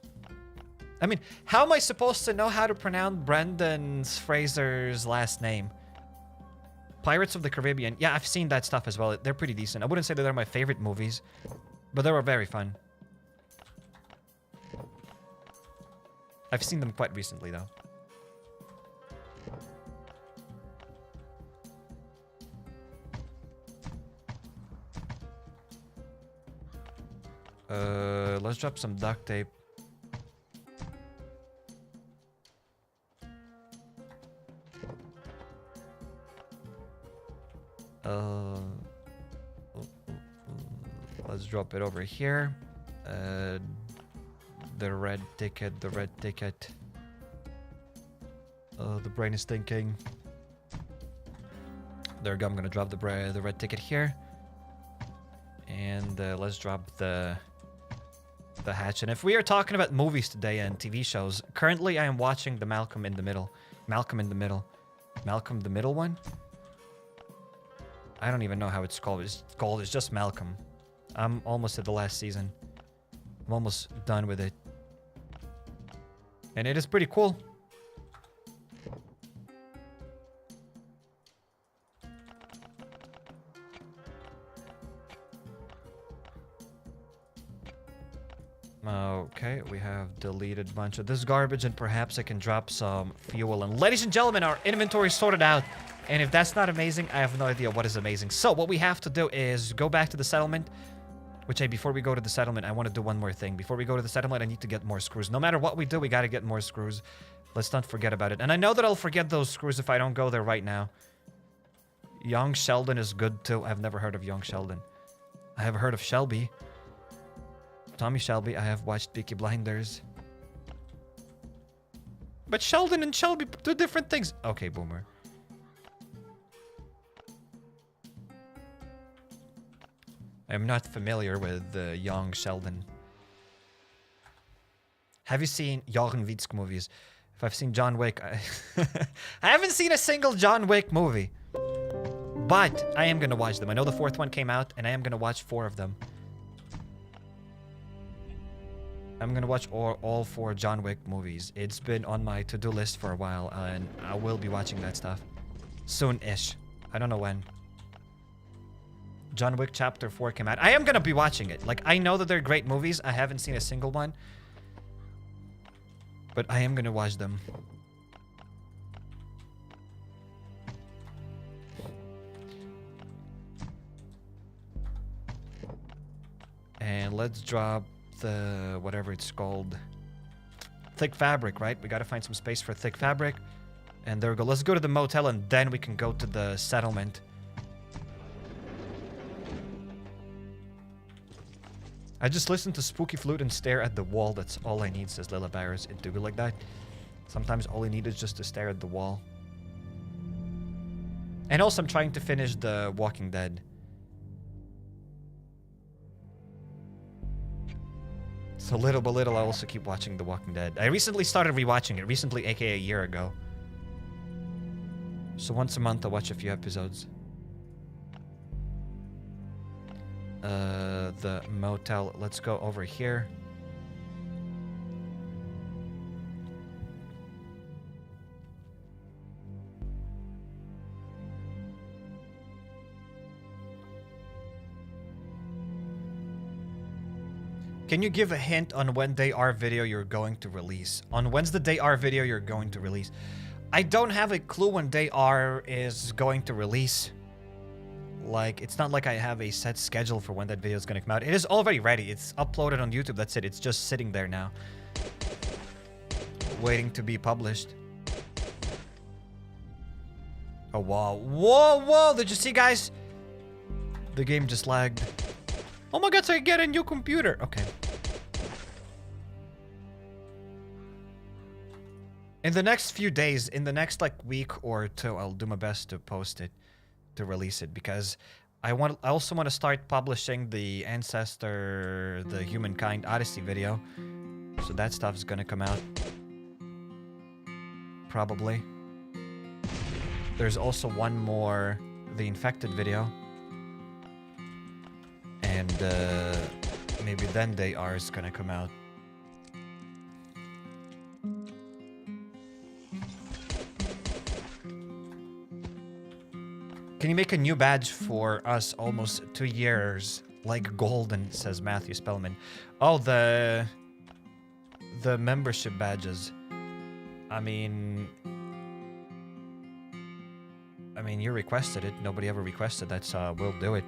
I mean, how am I supposed to know how to pronounce Brendan Fraser's last name? Pirates of the Caribbean. Yeah, I've seen that stuff as well. They're pretty decent. I wouldn't say that they're my favorite movies, but they were very fun. I've seen them quite recently, though. Let's drop some duct tape. Let's drop it over here. The red ticket. The brain is thinking. There we go. I'm gonna drop the red ticket here. And let's drop the hatch. And if we are talking about movies today and TV shows, currently I am watching the Malcolm in the Middle one? I don't even know how it's called. It's just Malcolm. I'm almost at the last season. I'm almost done with it. And it is pretty cool. Okay, we have deleted a bunch of this garbage, and perhaps I can drop some fuel. And ladies and gentlemen, our inventory is sorted out. And if that's not amazing, I have no idea what is amazing. So what we have to do is go back to the settlement. Which, hey, before we go to the settlement, I want to do one more thing. Before we go to the settlement, I need to get more screws. No matter what we do, we got to get more screws. Let's not forget about it. And I know that I'll forget those screws if I don't go there right now. Young Sheldon is good, too. I've never heard of Young Sheldon. I have heard of Shelby. Tommy Shelby. I have watched Peaky Blinders. But Sheldon and Shelby do different things. Okay, Boomer. I'm not familiar with Young Sheldon. Have you seen Jochen Wietzk movies? If I've seen John Wick, I haven't seen a single John Wick movie. But I am going to watch them. I know the fourth one came out, and I am going to watch 4 of them. I'm going to watch all 4 John Wick movies. It's been on my to-do list for a while, and I will be watching that stuff. Soon-ish. I don't know when. John Wick Chapter 4 came out. I am going to be watching it. Like, I know that they're great movies. I haven't seen a single one. But I am going to watch them. And let's drop the... whatever it's called. Thick fabric, right? We got to find some space for thick fabric. And there we go. Let's go to the motel and then we can go to the settlement. I just listen to Spooky Flute and stare at the wall. That's all I need, says Lila Barris. It do be like that. Sometimes all I need is just to stare at the wall. And also I'm trying to finish The Walking Dead. So little by little, I also keep watching The Walking Dead. I recently started rewatching it. Recently, aka a year ago. So once a month, I watch a few episodes. The motel. Let's go over here. Can you give a hint on when they are video you're going to release? On when's the they are video you're going to release? I don't have a clue when they are is going to release. Like, it's not like I have a set schedule for when that video is going to come out. It is already ready. It's uploaded on YouTube. That's it. It's just sitting there now. Waiting to be published. Oh, wow. Whoa, whoa. Did you see, guys? The game just lagged. Oh my god, so I get a new computer. Okay. In the next few days, in the next like week or two, I'll do my best to post it, to release it, because I also want to start publishing the Ancestor, the Humankind Odyssey video. So that stuff's gonna come out. Probably. There's also one more, the Infected video. And maybe then they are is gonna come out. Can you make a new badge for us almost 2 years? Like golden, says Matthew Spellman. Oh, the membership badges. I mean, you requested it. Nobody ever requested that, so we'll do it.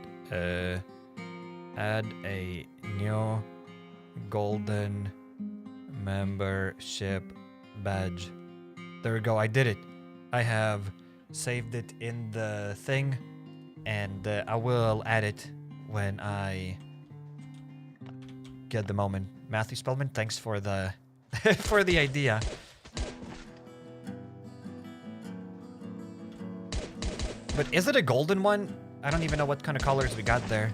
Add a new golden membership badge. There we go. I did it. I have saved it in the thing, and I will add it when I get the moment. Matthew Spellman, thanks for the for the idea. But is it a golden one? I don't even know what kind of colors we got there.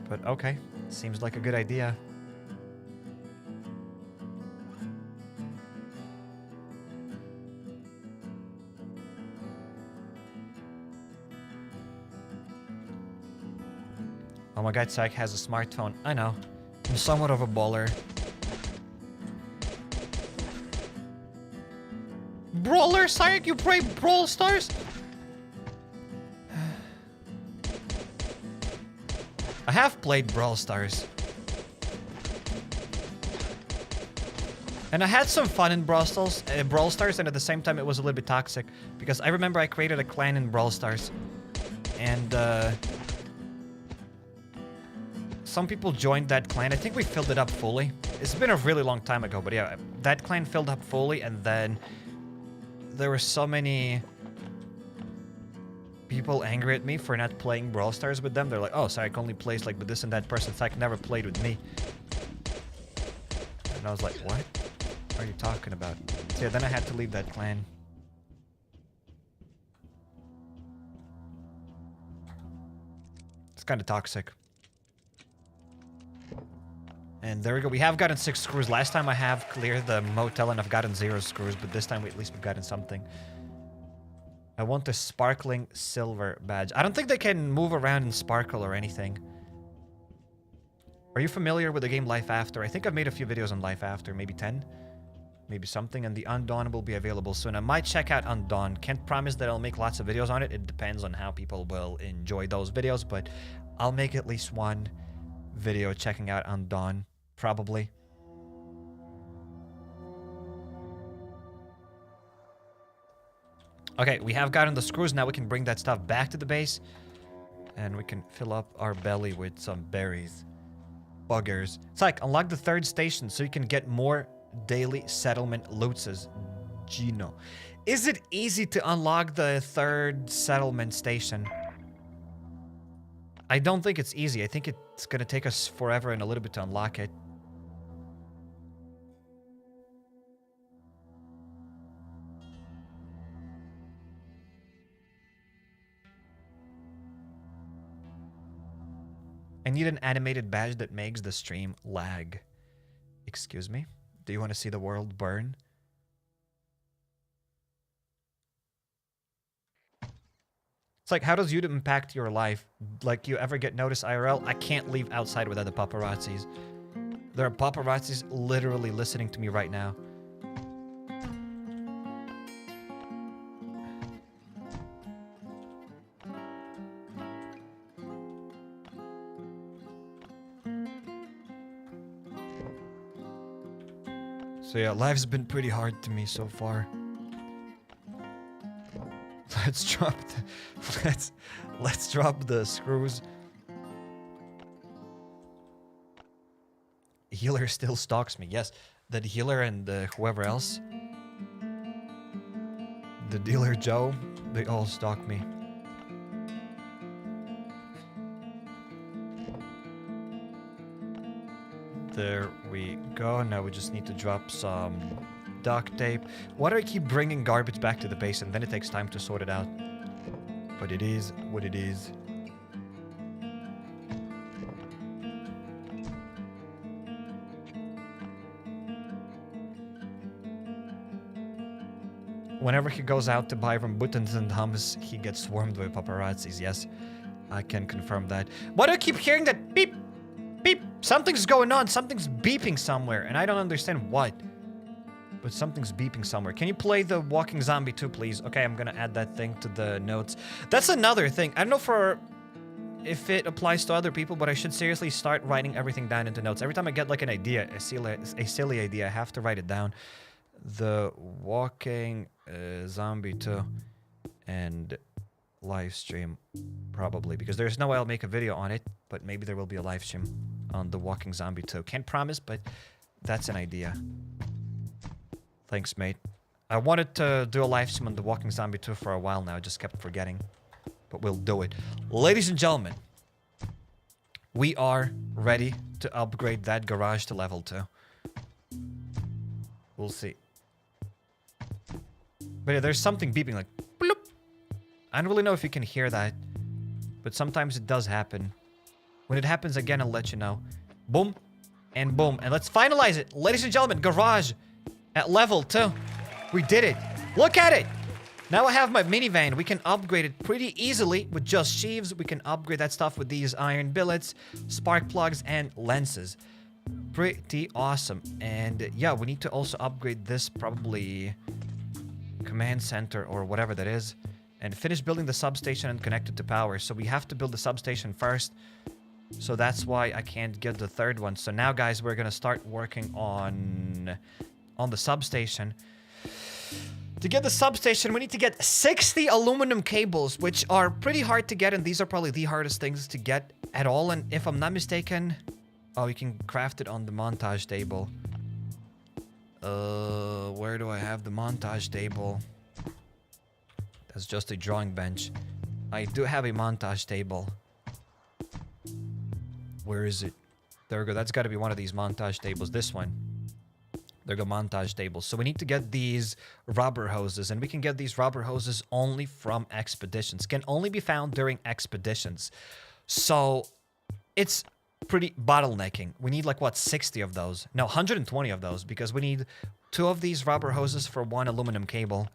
But okay, seems like a good idea. Oh my god, Psych has a smartphone. I know. I'm somewhat of a baller. Brawler, Psych? You play Brawl Stars? I have played Brawl Stars. And I had some fun in Brawl Stars, and at the same time it was a little bit toxic. Because I remember I created a clan in Brawl Stars. And, some people joined that clan. I think we filled it up fully. It's been a really long time ago, but yeah, that clan filled up fully, and then there were so many people angry at me for not playing Brawl Stars with them. They're like, oh, Sarek only plays like with this and that person. Sarek never played with me. And I was like, what are you talking about? So yeah, then I had to leave that clan. It's kind of toxic. And there we go. We have gotten 6 screws. Last time I have cleared the motel and I've gotten 0 screws, but this time at least we've gotten something. I want a sparkling silver badge. I don't think they can move around and sparkle or anything. Are you familiar with the game Life After? I think I've made a few videos on Life After, maybe 10. Maybe something, and the Undawn will be available soon. I might check out Undawn. Can't promise that I'll make lots of videos on it. It depends on how people will enjoy those videos, but I'll make at least one video checking out Undawn, probably. Okay, we have gotten the screws. Now we can bring that stuff back to the base. And we can fill up our belly with some berries. Buggers. It's like, unlock the 3rd station so you can get more daily settlement loot, says Gino. Is it easy to unlock the 3rd settlement station? I don't think it's easy. I think it's gonna take us forever and a little bit to unlock it. I need an animated badge that makes the stream lag. Excuse me? Do you want to see the world burn? It's like, how does YouTube impact your life? Like, you ever get noticed IRL? I can't leave outside without the paparazzis. There are paparazzis literally listening to me right now. So yeah, life's been pretty hard to me so far. Let's drop the, let's drop the screws. Healer still stalks me. Yes, the healer and whoever else. The dealer Joe, they all stalk me. There we go. Now we just need to drop some duct tape. Why do I keep bringing garbage back to the base and then it takes time to sort it out? But it is what it is. Whenever he goes out to buy rambutans and hummus, he gets swarmed by paparazzis. Yes, I can confirm that. Why do I keep hearing that beep? Beep! Something's going on. Something's beeping somewhere, and I don't understand what. But something's beeping somewhere. Can you play the Walking Zombie 2, please? Okay, I'm gonna add that thing to the notes. That's another thing. I don't know if it applies to other people, but I should seriously start writing everything down into notes. Every time I get like an idea, a silly idea, I have to write it down. The Walking Zombie 2 and live stream, probably, because there's no way I'll make a video on it, but maybe there will be a live stream on the Walking Zombie 2. Can't promise, but that's an idea. Thanks, mate. I wanted to do a live stream on the Walking Zombie 2 for a while now, I just kept forgetting, but we'll do it. Ladies and gentlemen, we are ready to upgrade that garage to level 2. We'll see. But yeah, there's something beeping like bloop. I don't really know if you can hear that, but sometimes it does happen. When it happens again, I'll let you know. Boom and boom. And let's finalize it. Ladies and gentlemen, garage at level 2. We did it. Look at it. Now I have my minivan. We can upgrade it pretty easily with just sheaves. We can upgrade that stuff with these iron billets, spark plugs, and lenses. Pretty awesome. And yeah, we need to also upgrade this probably command center or whatever that is, and finish building the substation and connect it to power. So we have to build the substation first, so that's why I can't get the third one. So now, guys, we're gonna start working on the substation. To get the substation, we need to get 60 aluminum cables, which are pretty hard to get, and these are probably the hardest things to get at all. And if I'm not mistaken, oh, you can craft it on the montage table. Where do I have the montage table? That's just a drawing bench. I do have a montage table. Where is it? There we go. That's got to be one of these montage tables. This one. There go, montage tables. So we need to get these rubber hoses, and we can get these rubber hoses only from expeditions. Can only be found during expeditions. So it's pretty bottlenecking. We need like, what, 60 of those? No, 120 of those, because we need 2 of these rubber hoses for 1 aluminum cable.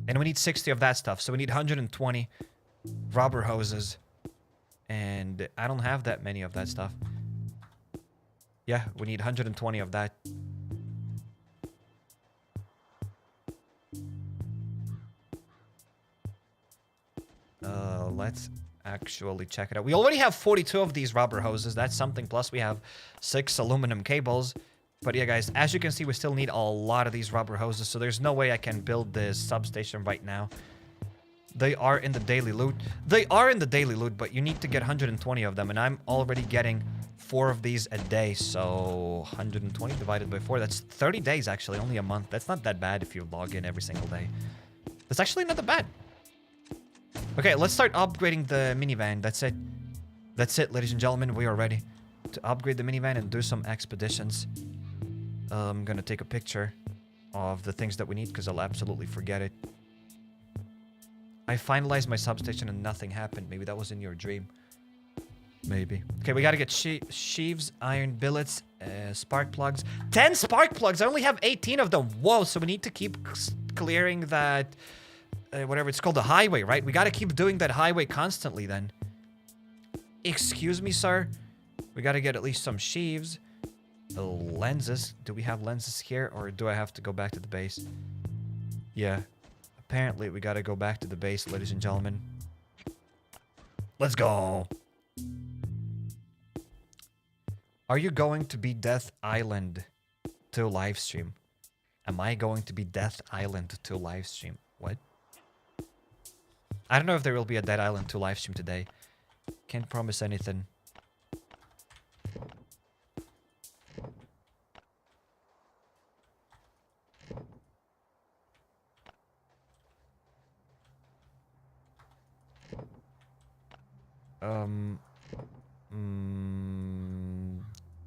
And we need 60 of that stuff, so we need 120 rubber hoses. And I don't have that many of that stuff. Yeah, we need 120 of that. Let's actually check it out. We already have 42 of these rubber hoses. That's something. Plus, we have 6 aluminum cables. But yeah, guys, as you can see, we still need a lot of these rubber hoses. So there's no way I can build this substation right now. They are in the daily loot. They are in the daily loot, but you need to get 120 of them. And I'm already getting 4 of these a day. So 120 divided by 4. That's 30 days, actually. Only a month. That's not that bad if you log in every single day. That's actually not that bad. Okay, let's start upgrading the minivan. That's it. That's it, ladies and gentlemen. We are ready to upgrade the minivan and do some expeditions. I'm gonna take a picture of the things that we need because I'll absolutely forget it. I finalized my substation and nothing happened. Maybe that was in your dream. Maybe. Okay, we gotta get sheaves, iron billets, spark plugs. 10 spark plugs! I only have 18 of them. Whoa, so we need to keep clearing that... whatever it's called, the highway, right? We gotta keep doing that highway constantly then. Excuse me, sir? We gotta get at least some sheaves. Lenses. Do we have lenses here, or do I have to go back to the base? Yeah. Apparently, we gotta go back to the base, ladies and gentlemen. Let's go! Are you going to be Death Island to livestream? Am I going to be Death Island to livestream? What? I don't know if there will be a Dead Island to livestream today. Can't promise anything.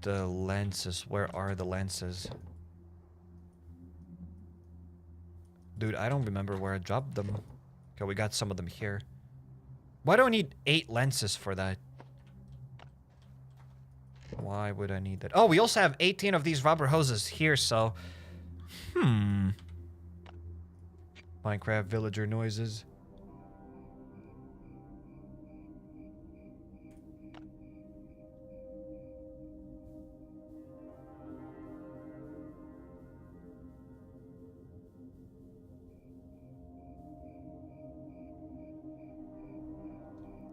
The lenses. Where are the lenses? Dude, I don't remember where I dropped them. Okay, we got some of them here. Why do I need 8 lenses for that? Why would I need that? Oh, we also have 18 of these rubber hoses here, so... Minecraft villager noises.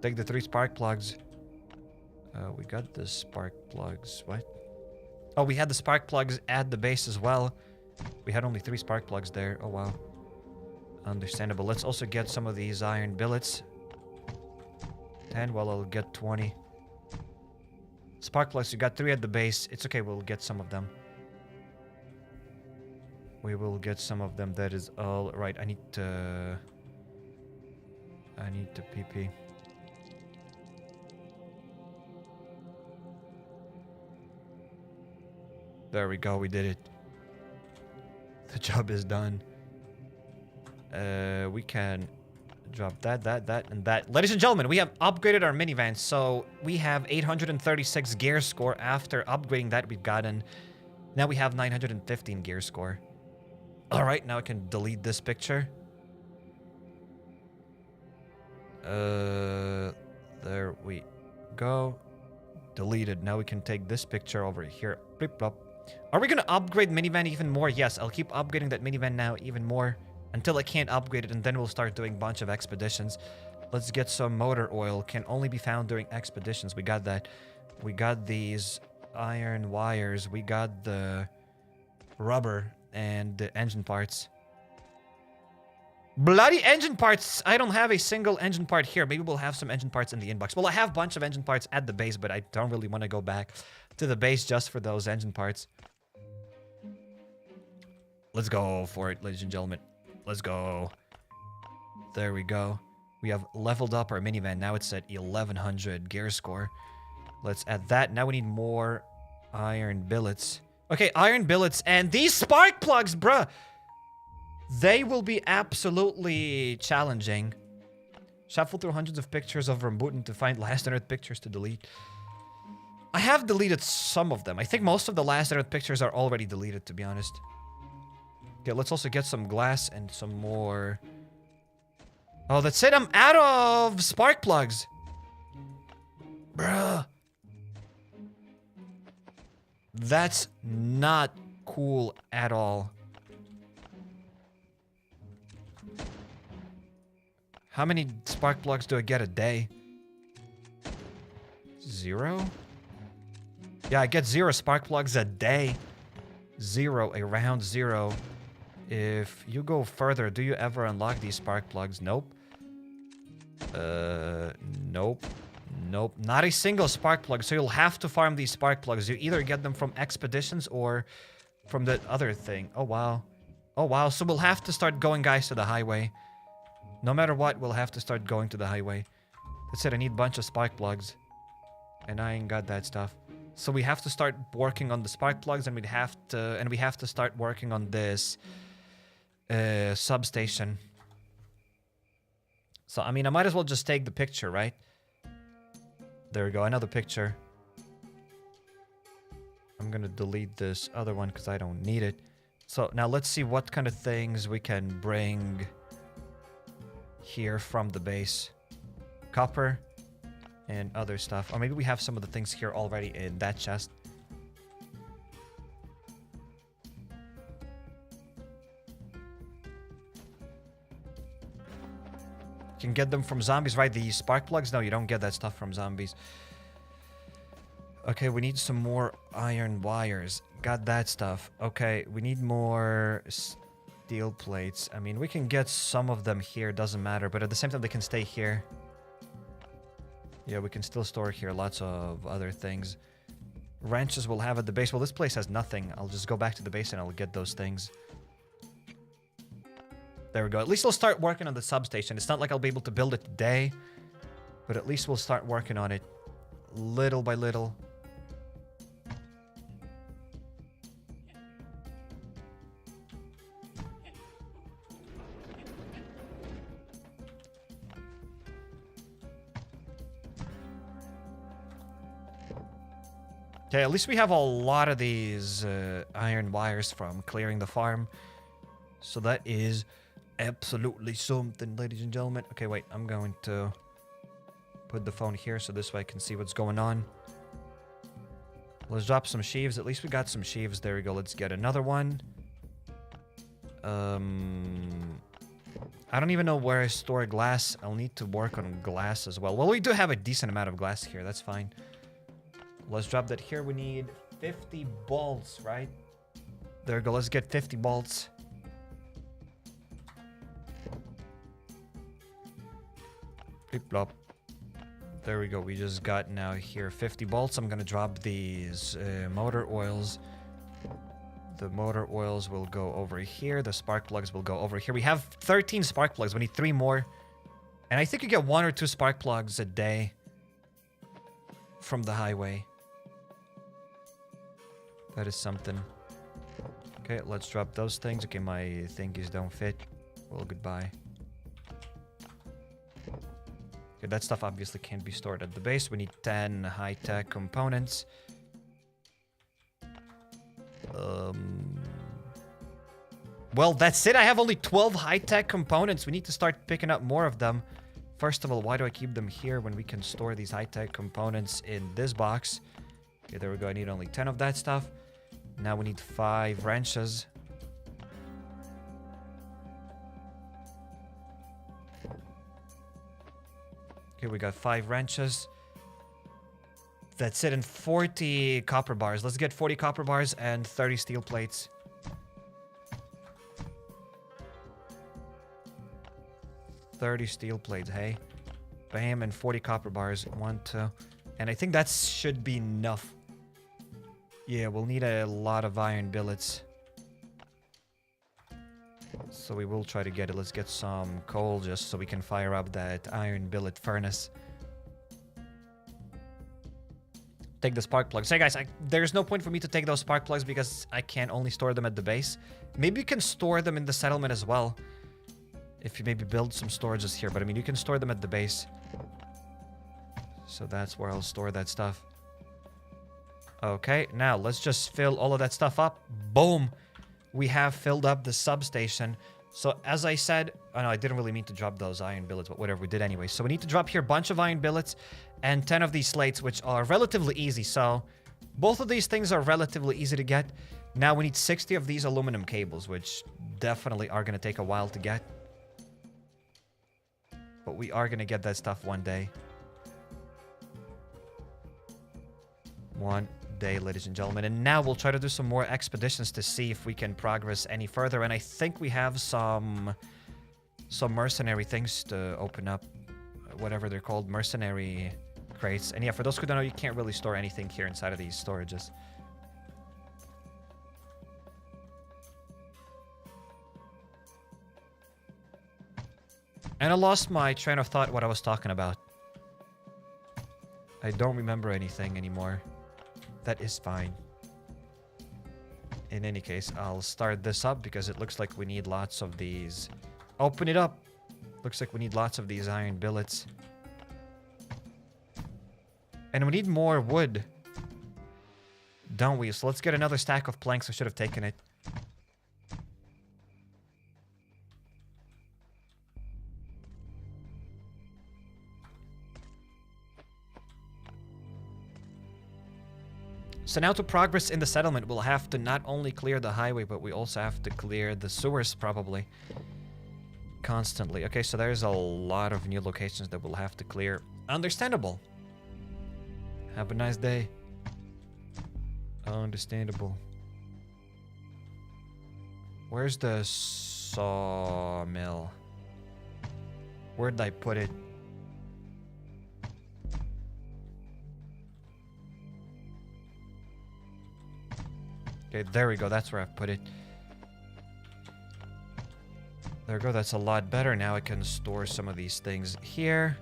Take the 3 spark plugs. We got the spark plugs. What? Oh, we had the spark plugs at the base as well. We had only 3 spark plugs there. Oh, wow. Understandable. Let's also get some of these iron billets. 10. Well, I'll get 20. Spark plugs, we got 3 at the base. It's okay, we'll get some of them. We will get some of them. That is all right. I need to pee. There we go, we did it. The job is done. We can drop that, and that. Ladies and gentlemen, we have upgraded our minivan, so we have 836 gear score. After upgrading that, we've gotten... Now we have 915 gear score. Alright, now I can delete this picture. There we go. Deleted. Now we can take this picture over here. Blip, blop. Are we gonna upgrade minivan even more? Yes, I'll keep upgrading that minivan now even more until I can't upgrade it, and then we'll start doing a bunch of expeditions. Let's get some motor oil. Can only be found during expeditions. We got that. We got these iron wires. We got the rubber and the engine parts. Bloody engine parts! I don't have a single engine part here. Maybe we'll have some engine parts in the inbox. Well, I have a bunch of engine parts at the base, but I don't really want to go back to the base just for those engine parts. Let's go for it, ladies and gentlemen. Let's go. There we go. We have leveled up our minivan. Now it's at 1100 gear score. Let's add that. Now we need more iron billets. Okay, iron billets and these spark plugs, bruh. They will be absolutely challenging. Shuffle through hundreds of pictures of Rambutan to find last unearthed pictures to delete. I have deleted some of them. I think most of the last unearthed pictures are already deleted, to be honest. Okay, let's also get some glass and some more... Oh, that's it. I'm out of spark plugs. Bruh. That's not cool at all. How many spark plugs do I get a day? 0? Yeah, I get 0 spark plugs a day. 0, around 0. If you go further, do you ever unlock these spark plugs? Nope. Nope. Nope. Not a single spark plug, so you'll have to farm these spark plugs. You either get them from expeditions or from the other thing. Oh, wow. Oh, wow. So we'll have to start going, guys, to the highway. No matter what, we'll have to start going to the highway. That's it. I need a bunch of spark plugs. And I ain't got that stuff. So we have to start working on the spark plugs, and we have to start working on this substation. So I mean, I might as well just take the picture, right? There we go, another picture. I'm gonna delete this other one because I don't need it. So now let's see what kind of things we can bring here from the base. Copper and other stuff. Or maybe we have some of the things here already in that chest. You can get them from zombies, right? The spark plugs? No, you don't get that stuff from zombies. Okay, we need some more iron wires. Got that stuff. Okay, we need more steel plates. I mean, we can get some of them here, doesn't matter. But at the same time, they can stay here. Yeah, we can still store here lots of other things. Wrenches we'll have at the base. Well, this place has nothing. I'll just go back to the base and I'll get those things. There we go. At least we'll start working on the substation. It's not like I'll be able to build it today. But at least we'll start working on it little by little. Okay, at least we have a lot of these iron wires from clearing the farm. So that is absolutely something, ladies and gentlemen. Okay, wait, I'm going to put the phone here so this way I can see what's going on. Let's drop some sheaves. At least we got some sheaves. There we go. Let's get another one. I don't even know where I store glass. I'll need to work on glass as well. Well, we do have a decent amount of glass here. That's fine. Let's drop that here. We need 50 bolts, right? There we go. Let's get 50 bolts. Flip flop. There we go. We just got now here 50 bolts. I'm going to drop these motor oils. The motor oils will go over here. The spark plugs will go over here. We have 13 spark plugs. We need 3 more. And I think you get 1 or 2 spark plugs a day from the highway. That is something. Okay, let's drop those things. Okay, my thingies don't fit. Well, goodbye. Okay, that stuff obviously can't be stored at the base. We need 10 high-tech components. Well, that's it. I have only 12 high-tech components. We need to start picking up more of them. First of all, why do I keep them here when we can store these high-tech components in this box? Okay, there we go. I need only 10 of that stuff. Now we need 5 wrenches. Okay, we got 5 wrenches. That's it, and 40 copper bars. Let's get 40 copper bars and 30 steel plates. $30 steel plates, hey? Bam, and 40 copper bars. 1, 2. And I think that should be enough. Yeah, we'll need a lot of iron billets. So we will try to get it. Let's get some coal just so we can fire up that iron billet furnace. Take the spark plugs. Hey guys, there's no point for me to take those spark plugs because I can only store them at the base. Maybe you can store them in the settlement as well. If you maybe build some storages here. But I mean, you can store them at the base. So that's where I'll store that stuff. Okay, now let's just fill all of that stuff up. Boom! We have filled up the substation. So as I said, oh no, I didn't really mean to drop those iron billets, but whatever, we did anyway. So we need to drop here a bunch of iron billets and 10 of these slates, which are relatively easy. So both of these things are relatively easy to get. Now we need 60 of these aluminum cables, which definitely are going to take a while to get. But we are going to get that stuff one day. One day, ladies and gentlemen. And now we'll try to do some more expeditions to see if we can progress any further. And I think we have some mercenary things to open up, whatever they're called, mercenary crates. And yeah, for those who don't know, you can't really store anything here inside of these storages. And I lost my train of thought what I was talking about. I don't remember anything anymore. That is fine. In any case, I'll start this up because it looks like we need lots of these. Open it up. Looks like we need lots of these iron billets. And we need more wood. Don't we? So let's get another stack of planks. I should have taken it. So now to progress in the settlement, we'll have to not only clear the highway, but we also have to clear the sewers, probably. Constantly. Okay, so there's a lot of new locations that we'll have to clear. Understandable. Have a nice day. Understandable. Where's the sawmill? Where did I put it? Okay, there we go. That's where I've put it. There we go. That's a lot better. Now I can store some of these things here.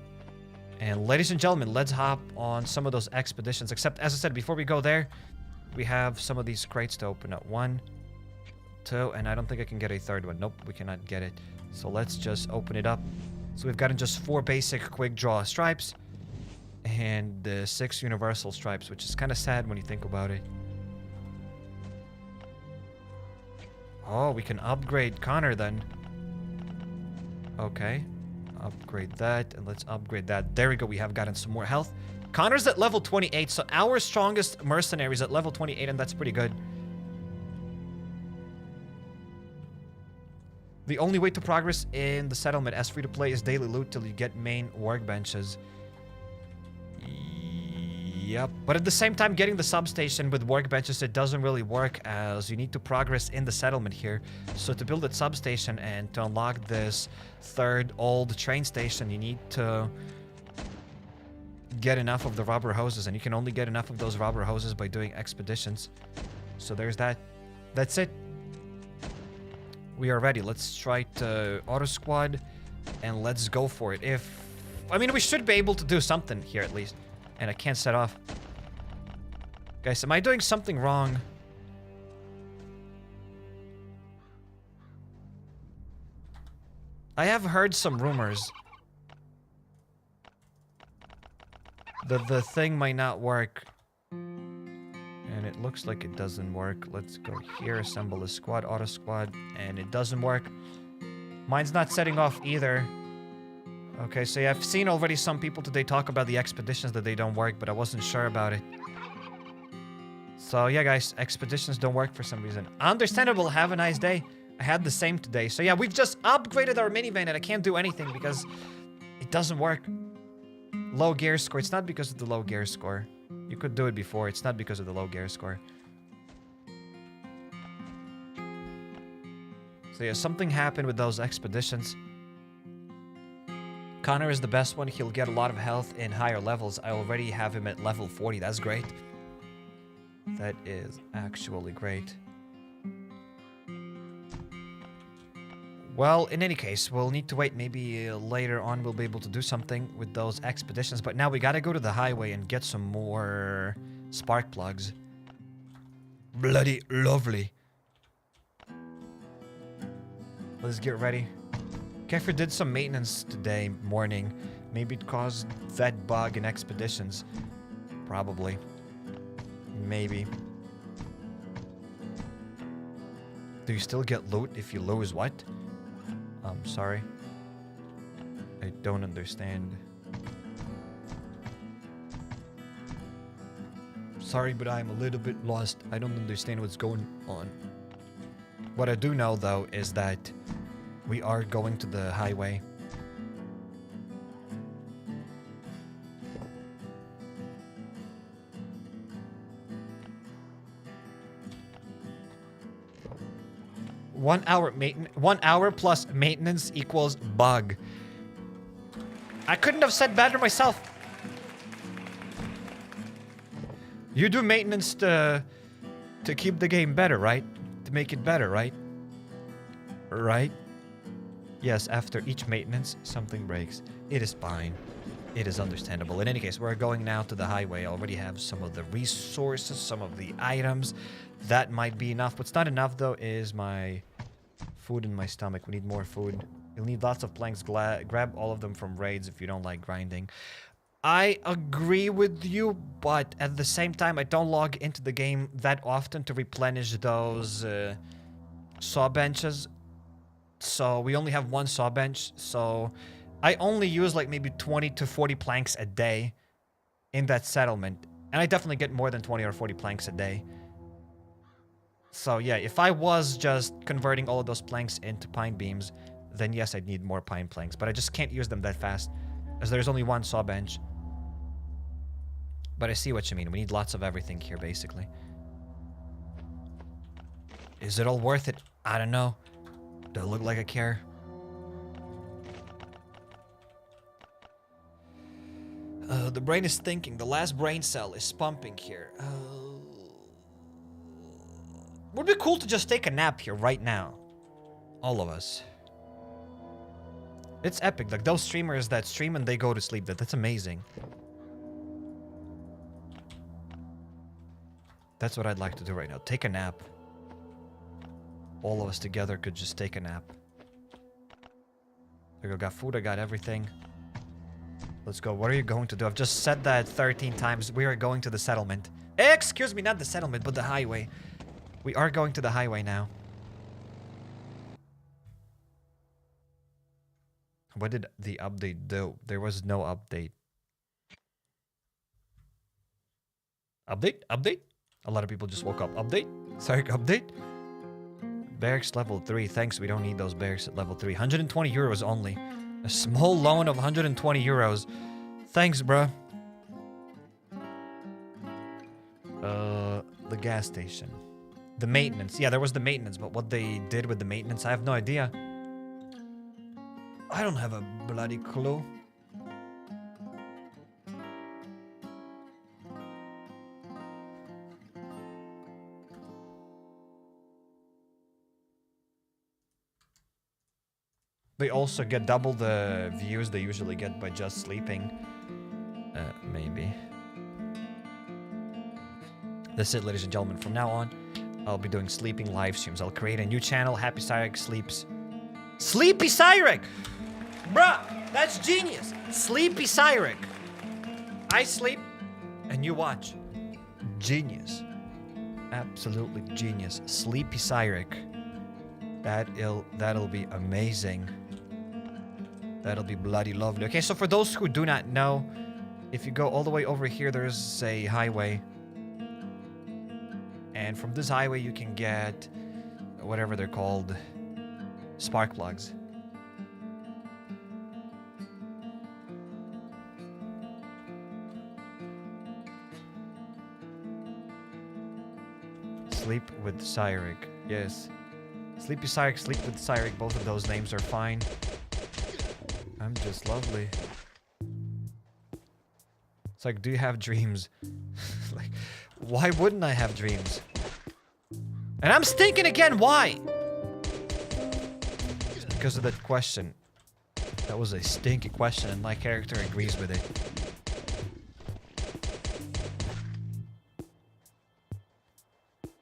And ladies and gentlemen, let's hop on some of those expeditions. Except, as I said, before we go there, we have some of these crates to open up. 1, 2, and I don't think I can get a third one. Nope, we cannot get it. So let's just open it up. So we've gotten just 4 basic quick draw stripes. And 6 universal stripes, which is kind of sad when you think about it. Oh, we can upgrade Connor then. Okay. Upgrade that, and let's upgrade that. There we go, we have gotten some more health. Connor's at level 28, so our strongest mercenary is at level 28, and that's pretty good. The only way to progress in the settlement as free-to-play is daily loot till you get main workbenches. Yep. But at the same time, getting the substation with workbenches, it doesn't really work, as you need to progress in the settlement here. So to build that substation and to unlock this 3rd old train station, you need to get enough of the rubber hoses, and you can only get enough of those rubber hoses by doing expeditions. So there's that. That's it. We are ready. Let's try to auto squad, and let's go for it. I mean, we should be able to do something here at least. And I can't set off. Guys, am I doing something wrong? I have heard some rumors that the thing might not work. And it looks like it doesn't work. Let's go here, assemble a squad, auto squad, and it doesn't work. Mine's not setting off either. Okay, so yeah, I've seen already some people today talk about the expeditions that they don't work, but I wasn't sure about it. So yeah, guys, expeditions don't work for some reason. Understandable, have a nice day. I had the same today. So yeah, we've just upgraded our minivan and I can't do anything because it doesn't work. Low gear score. It's not because of the low gear score. You could do it before. It's not because of the low gear score. So yeah, something happened with those expeditions. Connor is the best one. He'll get a lot of health in higher levels. I already have him at level 40. That's great. That is actually great. Well, in any case, we'll need to wait. Maybe later on we'll be able to do something with those expeditions. But now we gotta go to the highway and get some more spark plugs. Bloody lovely. Let's get ready. Kefir did some maintenance today morning. Maybe it caused that bug in expeditions. Probably. Maybe. Do you still get loot if you lose what? I'm sorry. I don't understand. Sorry, but I'm a little bit lost. I don't understand what's going on. What I do know, though, is that we are going to the highway. One hour plus maintenance equals bug. I couldn't have said better myself. You do maintenance to keep the game better, right? To make it better, right? Right? Yes, after each maintenance, something breaks. It is fine. It is understandable. In any case, we're going now to the highway. I already have some of the resources, some of the items. That might be enough. What's not enough, though, is my food in my stomach. We need more food. You'll need lots of planks. Grab all of them from raids if you don't like grinding. I agree with you, but at the same time, I don't log into the game that often to replenish those saw benches. So we only have one saw bench, so I only use like maybe 20 to 40 planks a day in that settlement. And I definitely get more than 20 or 40 planks a day. So yeah, if I was just converting all of those planks into pine beams, then yes, I'd need more pine planks. But I just can't use them that fast, as there's only one saw bench. But I see what you mean. We need lots of everything here, basically. Is it all worth it? I don't know. Do I look like I care? The brain is thinking. The last brain cell is pumping here. Would be cool to just take a nap here right now. All of us. It's epic. Like those streamers that stream and they go to sleep. That's amazing. That's what I'd like to do right now. Take a nap. All of us together could just take a nap. There we go. Got food. I got everything. Let's go. What are you going to do? I've just said that 13 times. We are going to the settlement. Excuse me, not the settlement, but the highway. We are going to the highway now. What did the update do? There was no update. Update? A lot of people just woke up. Update? Sorry, update? Barracks level 3. Thanks, we don't need those barracks at level 3. 120 euros only. A small loan of 120 euros. Thanks, bruh. The gas station. The maintenance. Yeah, there was the maintenance, but what they did with the maintenance, I have no idea. I don't have a bloody clue. They also get double the views they usually get by just sleeping. Maybe. That's it, ladies and gentlemen. From now on, I'll be doing sleeping live streams. I'll create a new channel, HappyCairek Sleeps. Sleepy Cyrek! Bruh, that's genius. Sleepy Cyrek. I sleep and you watch. Genius. Absolutely genius. Sleepy Cyrek. That'll be amazing. That'll be bloody lovely. Okay, so for those who do not know, if you go all the way over here, there's a highway. And from this highway, you can get whatever they're called, spark plugs. Sleep with Cyrek. Yes. Sleepy Cyrek, Sleep with Cyrek. Both of those names are fine. I'm just lovely. It's like, do you have dreams? Like, why wouldn't I have dreams? And I'm stinking again, why? It's because of that question. That was a stinky question and my character agrees with it.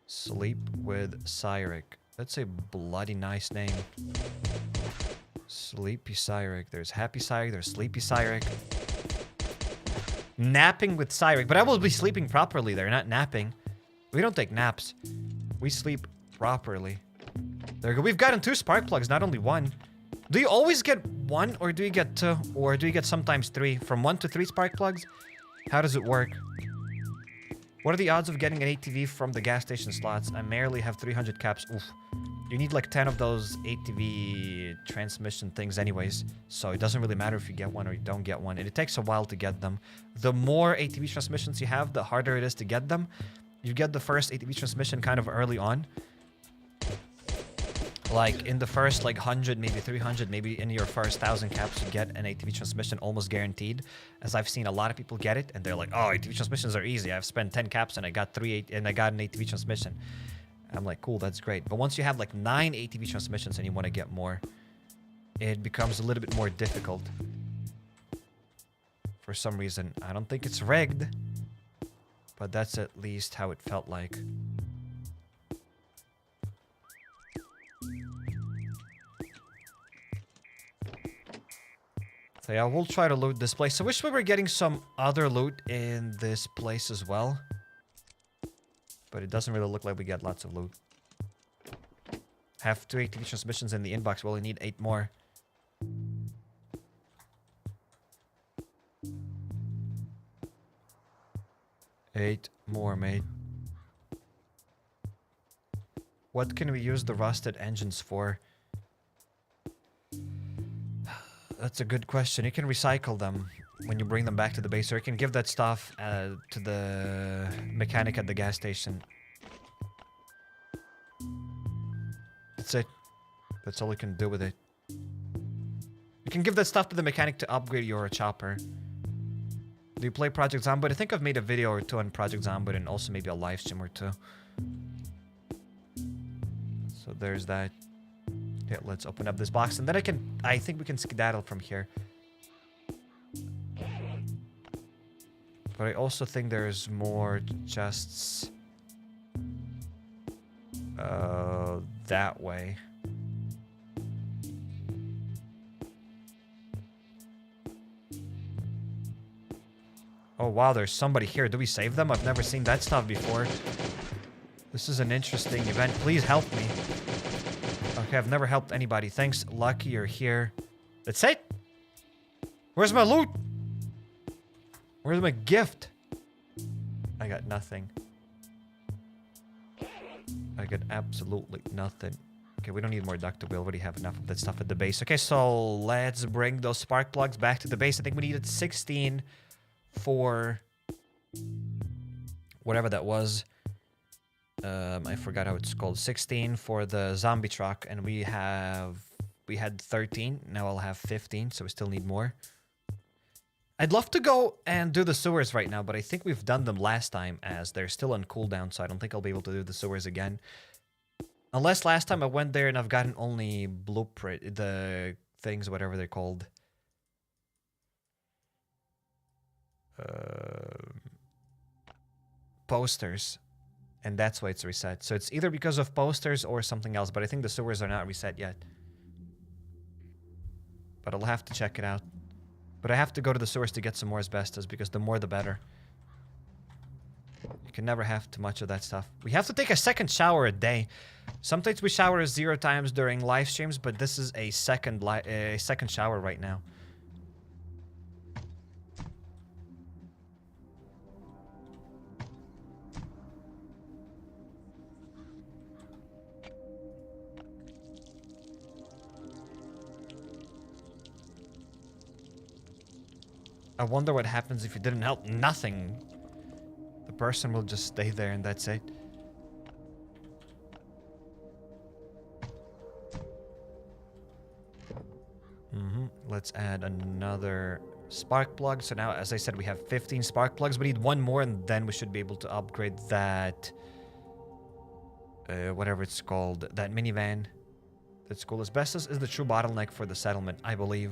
Sleep with Cyrek. That's a bloody nice name. Sleepy Cyrek. There's HappyCairek. There's Sleepy Cyrek. Napping with Cyrek. But I will be sleeping properly there, not napping. We don't take naps. We sleep properly. There we go. We've gotten 2 spark plugs, not only 1. Do you always get 1 or do you get 2? Or do you get sometimes 3? From 1 to 3 spark plugs? How does it work? What are the odds of getting an ATV from the gas station slots? I merely have 300 caps. Oof. You need like 10 of those ATV transmission things anyways. So it doesn't really matter if you get one or you don't get one. And it takes a while to get them. The more ATV transmissions you have, the harder it is to get them. You get the first ATV transmission kind of early on. Like in the first like 100, maybe 300, maybe in your first 1,000 caps, you get an ATV transmission almost guaranteed. As I've seen a lot of people get it, and they're like, "Oh, ATV transmissions are easy. I've spent 10 caps and I got an ATV transmission." I'm like, "Cool, that's great." But once you have like 9 ATV transmissions and you want to get more, it becomes a little bit more difficult. For some reason, I don't think it's rigged, but that's at least how it felt like. So yeah, we'll try to loot this place. I wish we were getting some other loot in this place as well. But it doesn't really look like we get lots of loot. Have 280 transmissions in the inbox. We only need 8 more. Eight more, mate. What can we use the rusted engines for? That's a good question. You can recycle them when you bring them back to the base, or you can give that stuff to the mechanic at the gas station. That's it. That's all you can do with it. You can give that stuff to the mechanic to upgrade your chopper. Do you play Project Zomboid? I think I've made a video or 2 on Project Zomboid and also maybe a live stream or 2. So there's that. Yeah, let's open up this box and then I think we can skedaddle from here. But I also think there's more chests that way. Oh wow, there's somebody here. Do we save them? I've never seen that stuff before. This is an interesting event. Please help me. Okay, I've never helped anybody. Thanks, Lucky, you're here. That's it? Where's my loot? Where's my gift? I got nothing. I got absolutely nothing. Okay, we don't need more ductile. We already have enough of that stuff at the base. Okay, so let's bring those spark plugs back to the base. I think we needed 16 for whatever that was. I forgot how it's called. 16 for the zombie truck, and we had 13. Now I'll have 15, so we still need more. I'd love to go and do the sewers right now, but I think we've done them last time as they're still on cooldown, so I don't think I'll be able to do the sewers again. Unless last time I went there and I've gotten only blueprint, the things, whatever they're called. Posters. And that's why it's reset. So it's either because of posters or something else, but I think the sewers are not reset yet. But I'll have to check it out. But I have to go to the sewers to get some more asbestos, because the more the better. You can never have too much of that stuff. We have to take a second shower a day. Sometimes we shower 0 times during live streams, but this is a second shower right now. I wonder what happens if you didn't help. Nothing. The person will just stay there and that's it. Let's add another spark plug. So now, as I said, we have 15 spark plugs. We need 1 more and then we should be able to upgrade that... whatever it's called. That minivan. That's cool. Asbestos is the true bottleneck for the settlement, I believe.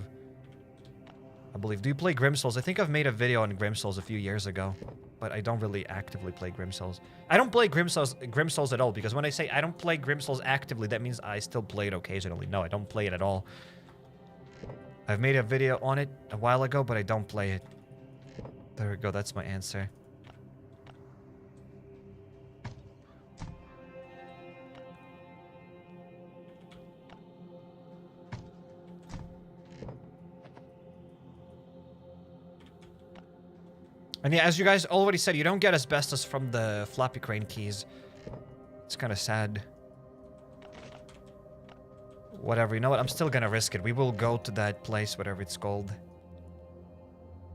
Do you play Grim Souls? I think I've made a video on Grim Souls a few years ago, but I don't really actively play Grim Souls. I don't play Grim Souls at all, because when I say I don't play Grim Souls actively, that means I still play it occasionally. No, I don't play it at all. I've made a video on it a while ago, but I don't play it. There we go, that's my answer. And yeah, as you guys already said, you don't get asbestos from the floppy crane keys. It's kind of sad. Whatever, you know what? I'm still gonna risk it. We will go to that place, whatever it's called.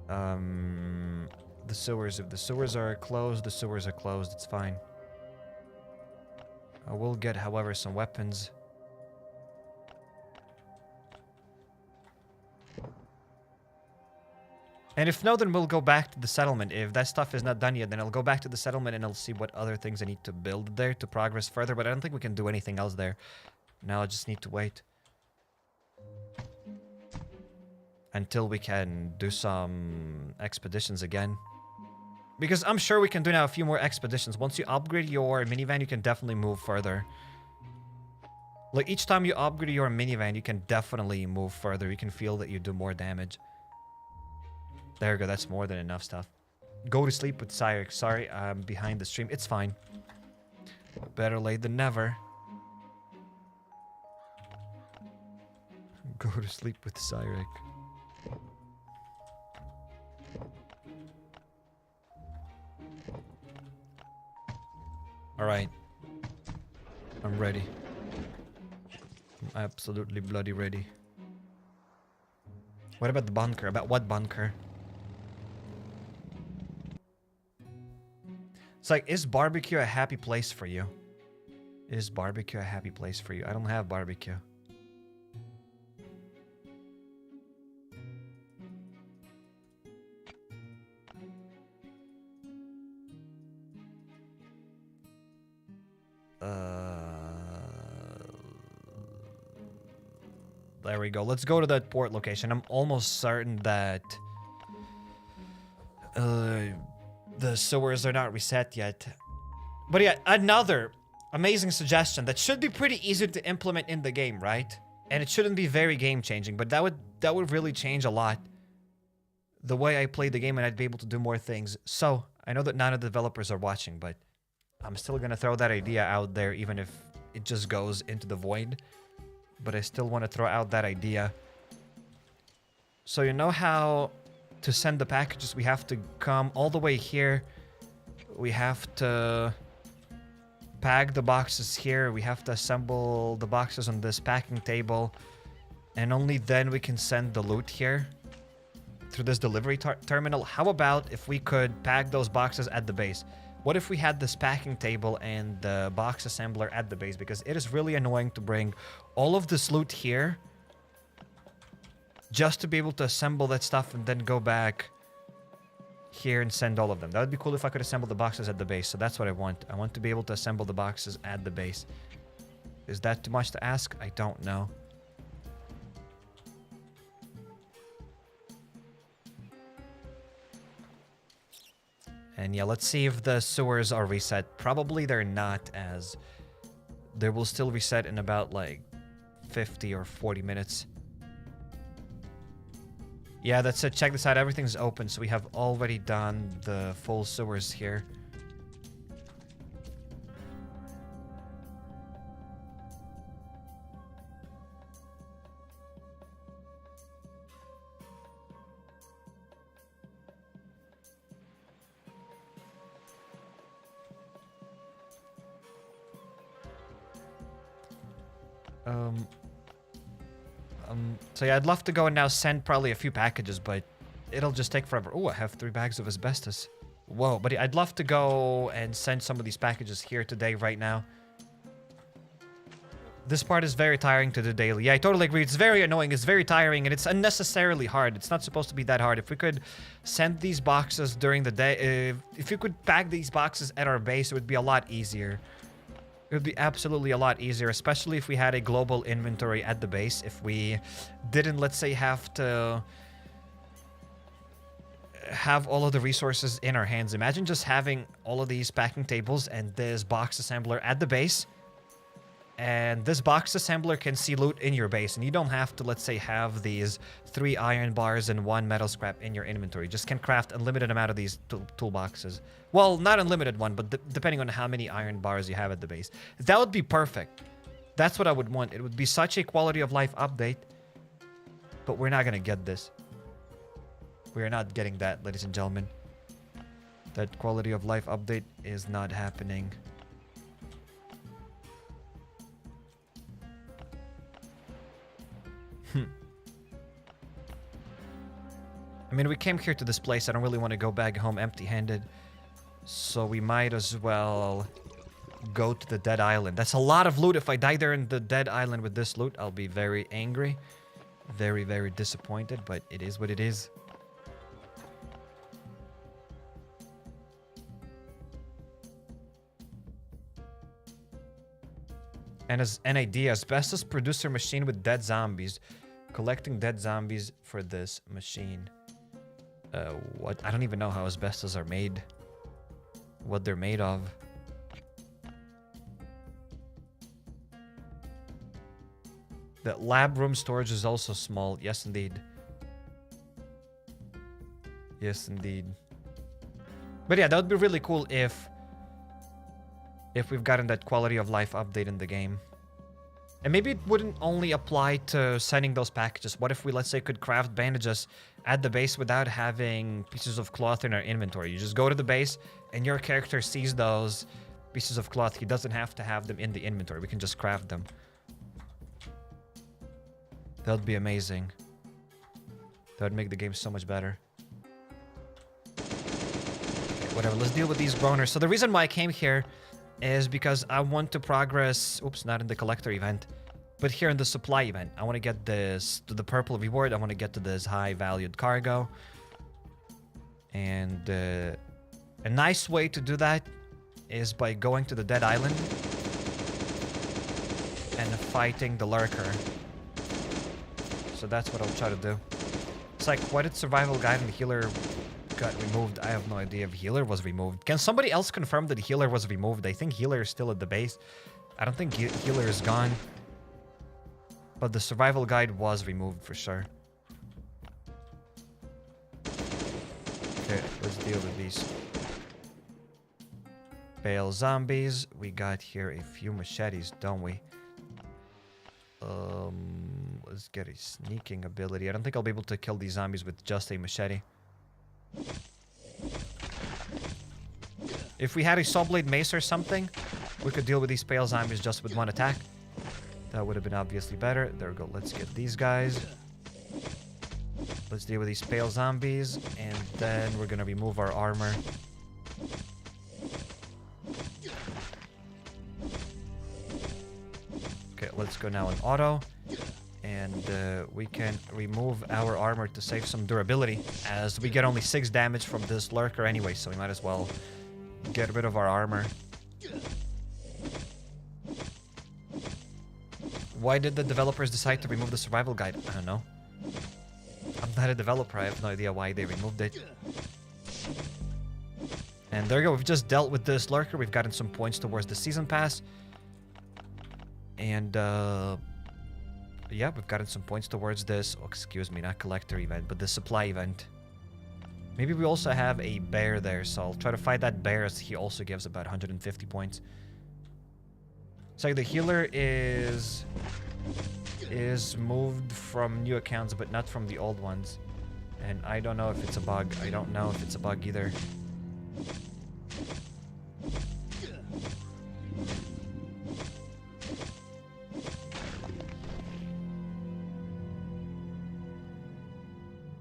The sewers. If the sewers are closed, the sewers are closed. It's fine. I will get, however, some weapons. And if no, then we'll go back to the settlement. If that stuff is not done yet, then I'll go back to the settlement and I'll see what other things I need to build there to progress further. But I don't think we can do anything else there. Now I just need to wait until we can do some expeditions again. Because I'm sure we can do now a few more expeditions. Once you upgrade your minivan, you can definitely move further. Like each time you upgrade your minivan, you can definitely move further. You can feel that you do more damage. There we go. That's more than enough stuff. Go to sleep with HappyCairek. Sorry, I'm behind the stream. It's fine. Better late than never. Go to sleep with HappyCairek. Alright. I'm ready. I'm absolutely bloody ready. What about the bunker? About what bunker? It's like, is barbecue a happy place for you? Is barbecue a happy place for you? I don't have barbecue. There we go. Let's go to that port location. I'm almost certain that the sewers are not reset yet. But yeah, another amazing suggestion that should be pretty easy to implement in the game, right? And it shouldn't be very game-changing, but that would really change a lot the way I play the game, and I'd be able to do more things. So, I know that none of the developers are watching, but I'm still gonna throw that idea out there, even if it just goes into the void. But I still want to throw out that idea. So you know how to send the packages, we have to come all the way here. We have to pack the boxes here. We have to assemble the boxes on this packing table. And only then we can send the loot here through this delivery terminal. How about if we could pack those boxes at the base? What if we had this packing table and the box assembler at the base? Because it is really annoying to bring all of this loot here just to be able to assemble that stuff and then go back here and send all of them. That would be cool if I could assemble the boxes at the base. So that's what I want. I want to be able to assemble the boxes at the base. Is that too much to ask? I don't know. And yeah, let's see if the sewers are reset. Probably they're not, as they will still reset in about like 50 or 40 minutes. Yeah, that's it. Check this out. Everything's open, so we have already done the full sewers here. So yeah, I'd love to go and now send probably a few packages, but it'll just take forever. Oh, I have 3 bags of asbestos. Whoa, but I'd love to go and send some of these packages here today, right now. This part is very tiring to do daily. Yeah, I totally agree. It's very annoying, it's very tiring, and it's unnecessarily hard. It's not supposed to be that hard. If we could send these boxes during the day, if you could pack these boxes at our base, it would be a lot easier. It would be absolutely a lot easier, especially if we had a global inventory at the base. If we didn't, let's say, have to have all of the resources in our hands. Imagine just having all of these packing tables and this box assembler at the base. And this box assembler can see loot in your base. And you don't have to, let's say, have these 3 iron bars and 1 metal scrap in your inventory. You just can craft a limited amount of these toolboxes. Well, not unlimited one, but depending on how many iron bars you have at the base. That would be perfect. That's what I would want. It would be such a quality of life update. But we're not going to get this. We are not getting that, ladies and gentlemen. That quality of life update is not happening. I mean, we came here to this place. I don't really want to go back home empty-handed. So we might as well go to the dead island. That's a lot of loot. If I die there in the dead island with this loot, I'll be very angry. Very, very disappointed, but it is what it is. And as an idea, asbestos producer machine with dead zombies. Collecting dead zombies for this machine. What? I don't even know how asbestos are made. What they're made of. The lab room storage is also small. Yes, indeed. Yes, indeed. But yeah, that would be really cool if we've gotten that quality of life update in the game. And maybe it wouldn't only apply to sending those packages. What if we, let's say, could craft bandages at the base without having pieces of cloth in our inventory? You just go to the base and your character sees those pieces of cloth. He doesn't have to have them in the inventory. We can just craft them. That would be amazing. That would make the game so much better. Okay, whatever, let's deal with these groaners. So the reason why I came here is because I want to progress... Oops, not in the collector event, but here in the supply event. I want to get this to the purple reward. I want to get to this high valued cargo. And a nice way to do that is by going to the dead island and fighting the lurker. So that's what I'll try to do. It's like, why did survival guide and healer got removed? I have no idea if healer was removed. Can somebody else confirm that healer was removed? I think healer is still at the base. I don't think healer is gone. But the survival guide was removed for sure. Okay, let's deal with these pale zombies. We got here a few machetes, don't we? Let's get a sneaking ability. I don't think I'll be able to kill these zombies with just a machete. If we had a saw blade mace or something, we could deal with these pale zombies just with one attack. That would have been obviously better. There we go. Let's get these guys. Let's deal with these pale zombies, and then we're gonna remove our armor. Okay, let's go now in auto. And we can remove our armor to save some durability, as we get only 6 damage from this lurker anyway, so we might as well get rid of our armor. Why did the developers decide to remove the survival guide? I don't know. I'm not a developer, I have no idea why they removed it. And there you go, we've just dealt with this lurker, we've gotten some points towards the season pass. And yeah, we've gotten some points towards this. Oh, excuse me, not collector event, but the supply event. Maybe we also have a bear there, so I'll try to fight that bear, as he also gives about 150 points. So the healer is moved from new accounts, but not from the old ones. And I don't know if it's a bug. I don't know if it's a bug either.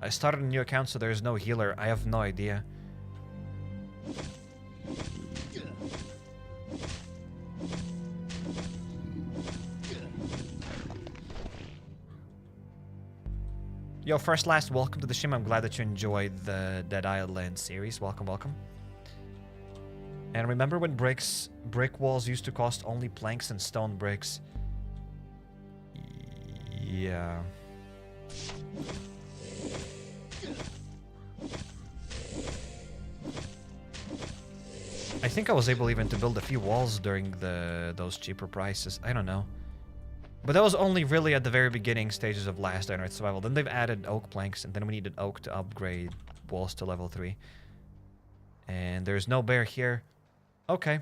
I started a new account, so there's no healer. I have no idea. Yo, first last, welcome to the stream. I'm glad that you enjoyed the Dead Island series. Welcome, welcome. And remember when brick walls used to cost only planks and stone bricks? Yeah. I think I was able even to build a few walls during those cheaper prices. I don't know. But that was only really at the very beginning stages of Last Dynamite Survival. Then they've added oak planks, and then we needed oak to upgrade walls to level 3. And there's no bear here. Okay.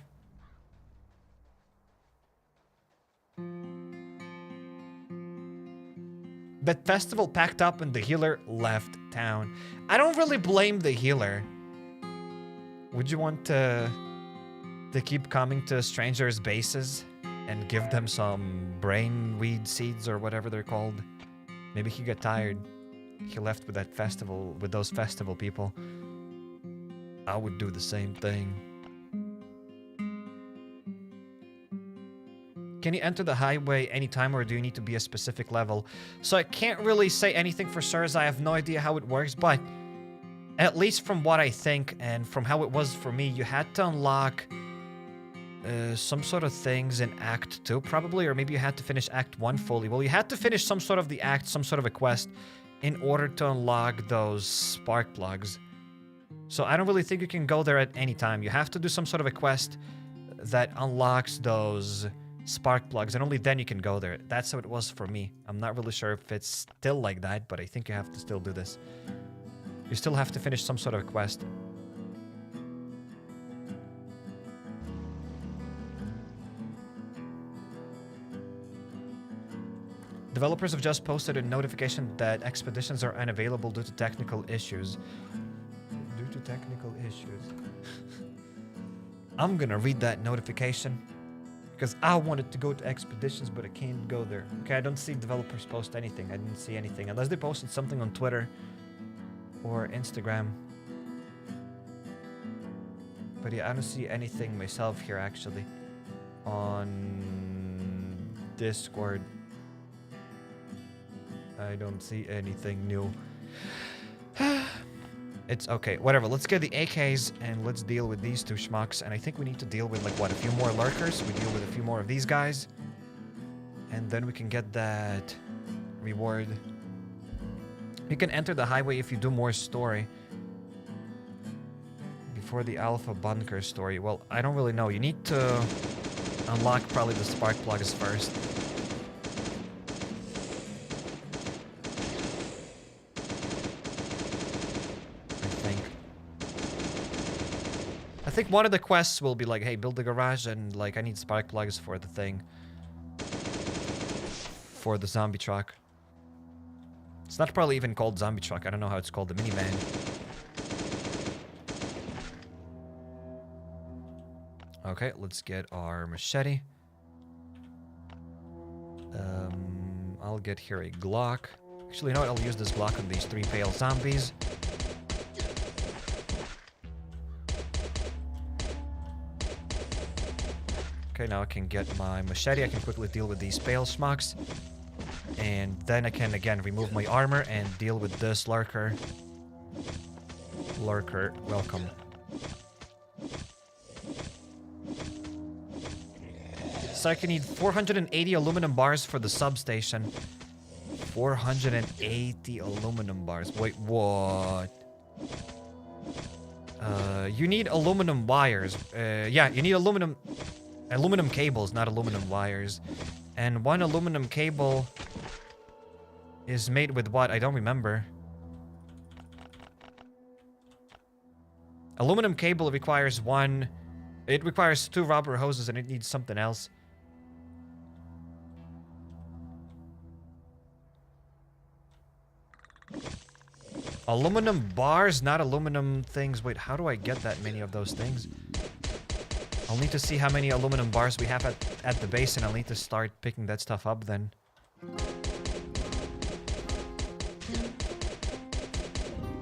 That festival packed up and the healer left town. I don't really blame the healer. Would you want to keep coming to strangers' bases and give them some brainweed seeds or whatever they're called? Maybe he got tired. He left with that festival, with those festival people. I would do the same thing. Can you enter the highway anytime, or do you need to be a specific level? So I can't really say anything for sure, as I have no idea how it works, but at least from what I think and from how it was for me, you had to unlock some sort of things in Act 2 probably, or maybe you had to finish Act 1 fully. Well, you had to finish some sort of the act, some sort of a quest, in order to unlock those spark plugs. So I don't really think you can go there at any time. You have to do some sort of a quest that unlocks those spark plugs, and only then you can go there. That's how it was for me. I'm not really sure if it's still like that, but I think you have to still do this. You still have to finish some sort of quest. Developers have just posted a notification that expeditions are unavailable due to technical issues. Due to technical issues. I'm gonna read that notification because I wanted to go to expeditions, but I can't go there. Okay, I don't see developers post anything. I didn't see anything unless they posted something on Twitter or Instagram. But yeah, I don't see anything myself here actually on Discord. I don't see anything new. It's okay, whatever. Let's get the AKs and let's deal with these two schmucks. And I think we need to deal with, like, what, a few more lurkers? We deal with a few more of these guys. And then we can get that reward. You can enter the highway if you do more story. Before the Alpha Bunker story. Well, I don't really know. You need to unlock probably the spark plugs first. I think one of the quests will be like, hey, build the garage and, like, I need spark plugs for the thing. For the zombie truck. It's not probably even called zombie truck. I don't know how it's called, the minivan. Okay, let's get our machete. I'll get here a Glock. Actually, you know what? I'll use this Glock on these 3 pale zombies. Okay, now I can get my machete. I can quickly deal with these pale schmucks. And then I can, again, remove my armor and deal with this lurker. Lurker, welcome. So I can need 480 aluminum bars for the substation. 480 aluminum bars. Wait, what? You need aluminum wires. Yeah, you need aluminum cables, not aluminum wires. And one aluminum cable is made with what? I don't remember. Aluminum cable requires one... It requires 2 rubber hoses and it needs something else. Aluminum bars, not aluminum things. Wait, how do I get that many of those things? I'll need to see how many aluminum bars we have at the base, and I'll need to start picking that stuff up then.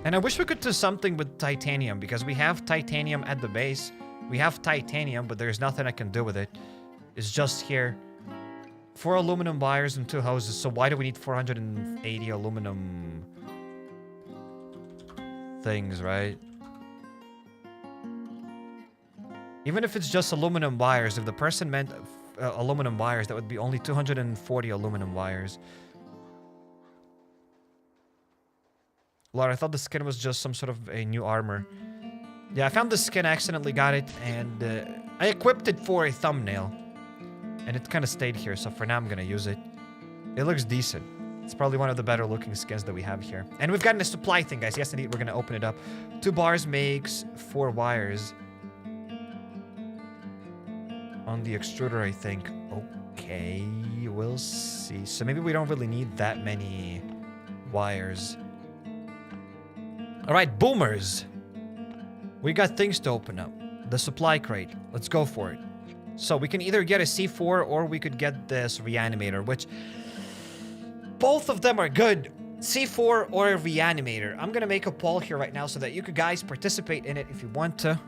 And I wish we could do something with titanium, because we have titanium at the base. We have titanium, but there's nothing I can do with it. It's just here. 4 aluminum wires and 2 hoses, so why do we need 480 aluminum things, right? Even if it's just aluminum wires, if the person meant aluminum wires, that would be only 240 aluminum wires. Lord, I thought the skin was just some sort of a new armor. Yeah, I found the skin, accidentally got it, and I equipped it for a thumbnail. And it kind of stayed here, so for now I'm gonna use it. It looks decent. It's probably one of the better looking skins that we have here. And we've gotten a supply thing, guys. Yes, indeed, we're gonna open it up. 2 bars makes 4 wires. On the extruder, I think. Okay, we'll see. So maybe we don't really need that many wires. All right, boomers. We got things to open up. The supply crate. Let's go for it. So we can either get a C4 or we could get this reanimator, which both of them are good. C4 or a reanimator. I'm gonna make a poll here right now so that you could guys participate in it if you want to.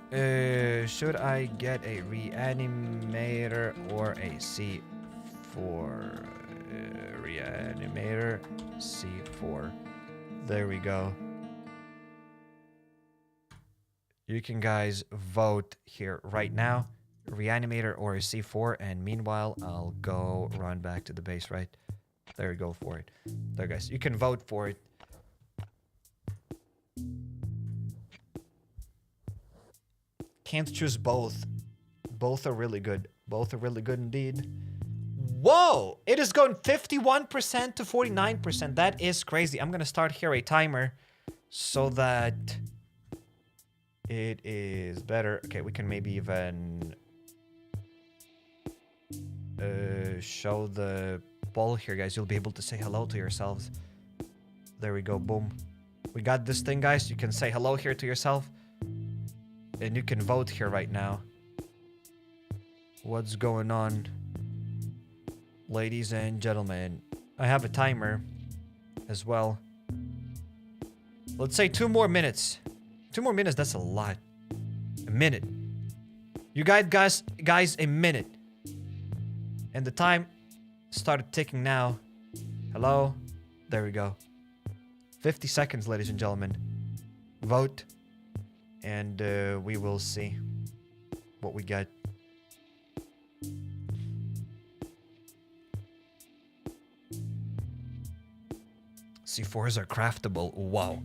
Should I get a reanimator or a C4? Reanimator, C4. There we go. You can guys vote here right now. Reanimator or a C4, and meanwhile I'll go run back to the base, right? There you go for it. There, guys. You can vote for it. Can't choose both. Both are really good. Both are really good indeed. Whoa! It is going 51% to 49%. That is crazy. I'm gonna start here a timer so that it is better. Okay, we can maybe even show the poll here, guys. You'll be able to say hello to yourselves. There we go. Boom. We got this thing, guys. You can say hello here to yourself. And you can vote here right now. What's going on? Ladies and gentlemen. I have a timer as well. Let's say 2 more minutes. 2 more minutes, that's a lot. A minute. You guys, a minute. And the time started ticking now. Hello? There we go. 50 seconds, ladies and gentlemen. Vote. And we will see what we get. C4s are craftable. Wow.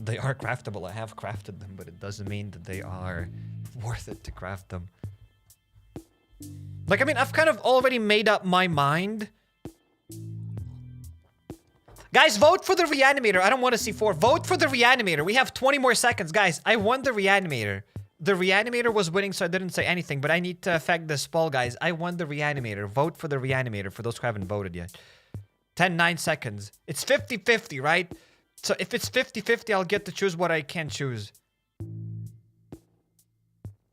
They are craftable. I have crafted them, but it doesn't mean that they are worth it to craft them. Like, I mean, I've kind of already made up my mind. Guys, vote for the reanimator. I don't want to see 4. Vote for the reanimator. We have 20 more seconds. Guys, I won the reanimator. The reanimator was winning, so I didn't say anything, but I need to affect this poll, guys. I won the reanimator. Vote for the reanimator for those who haven't voted yet. 10, 9 seconds. It's 50-50, right? So if it's 50-50, I'll get to choose what I can choose.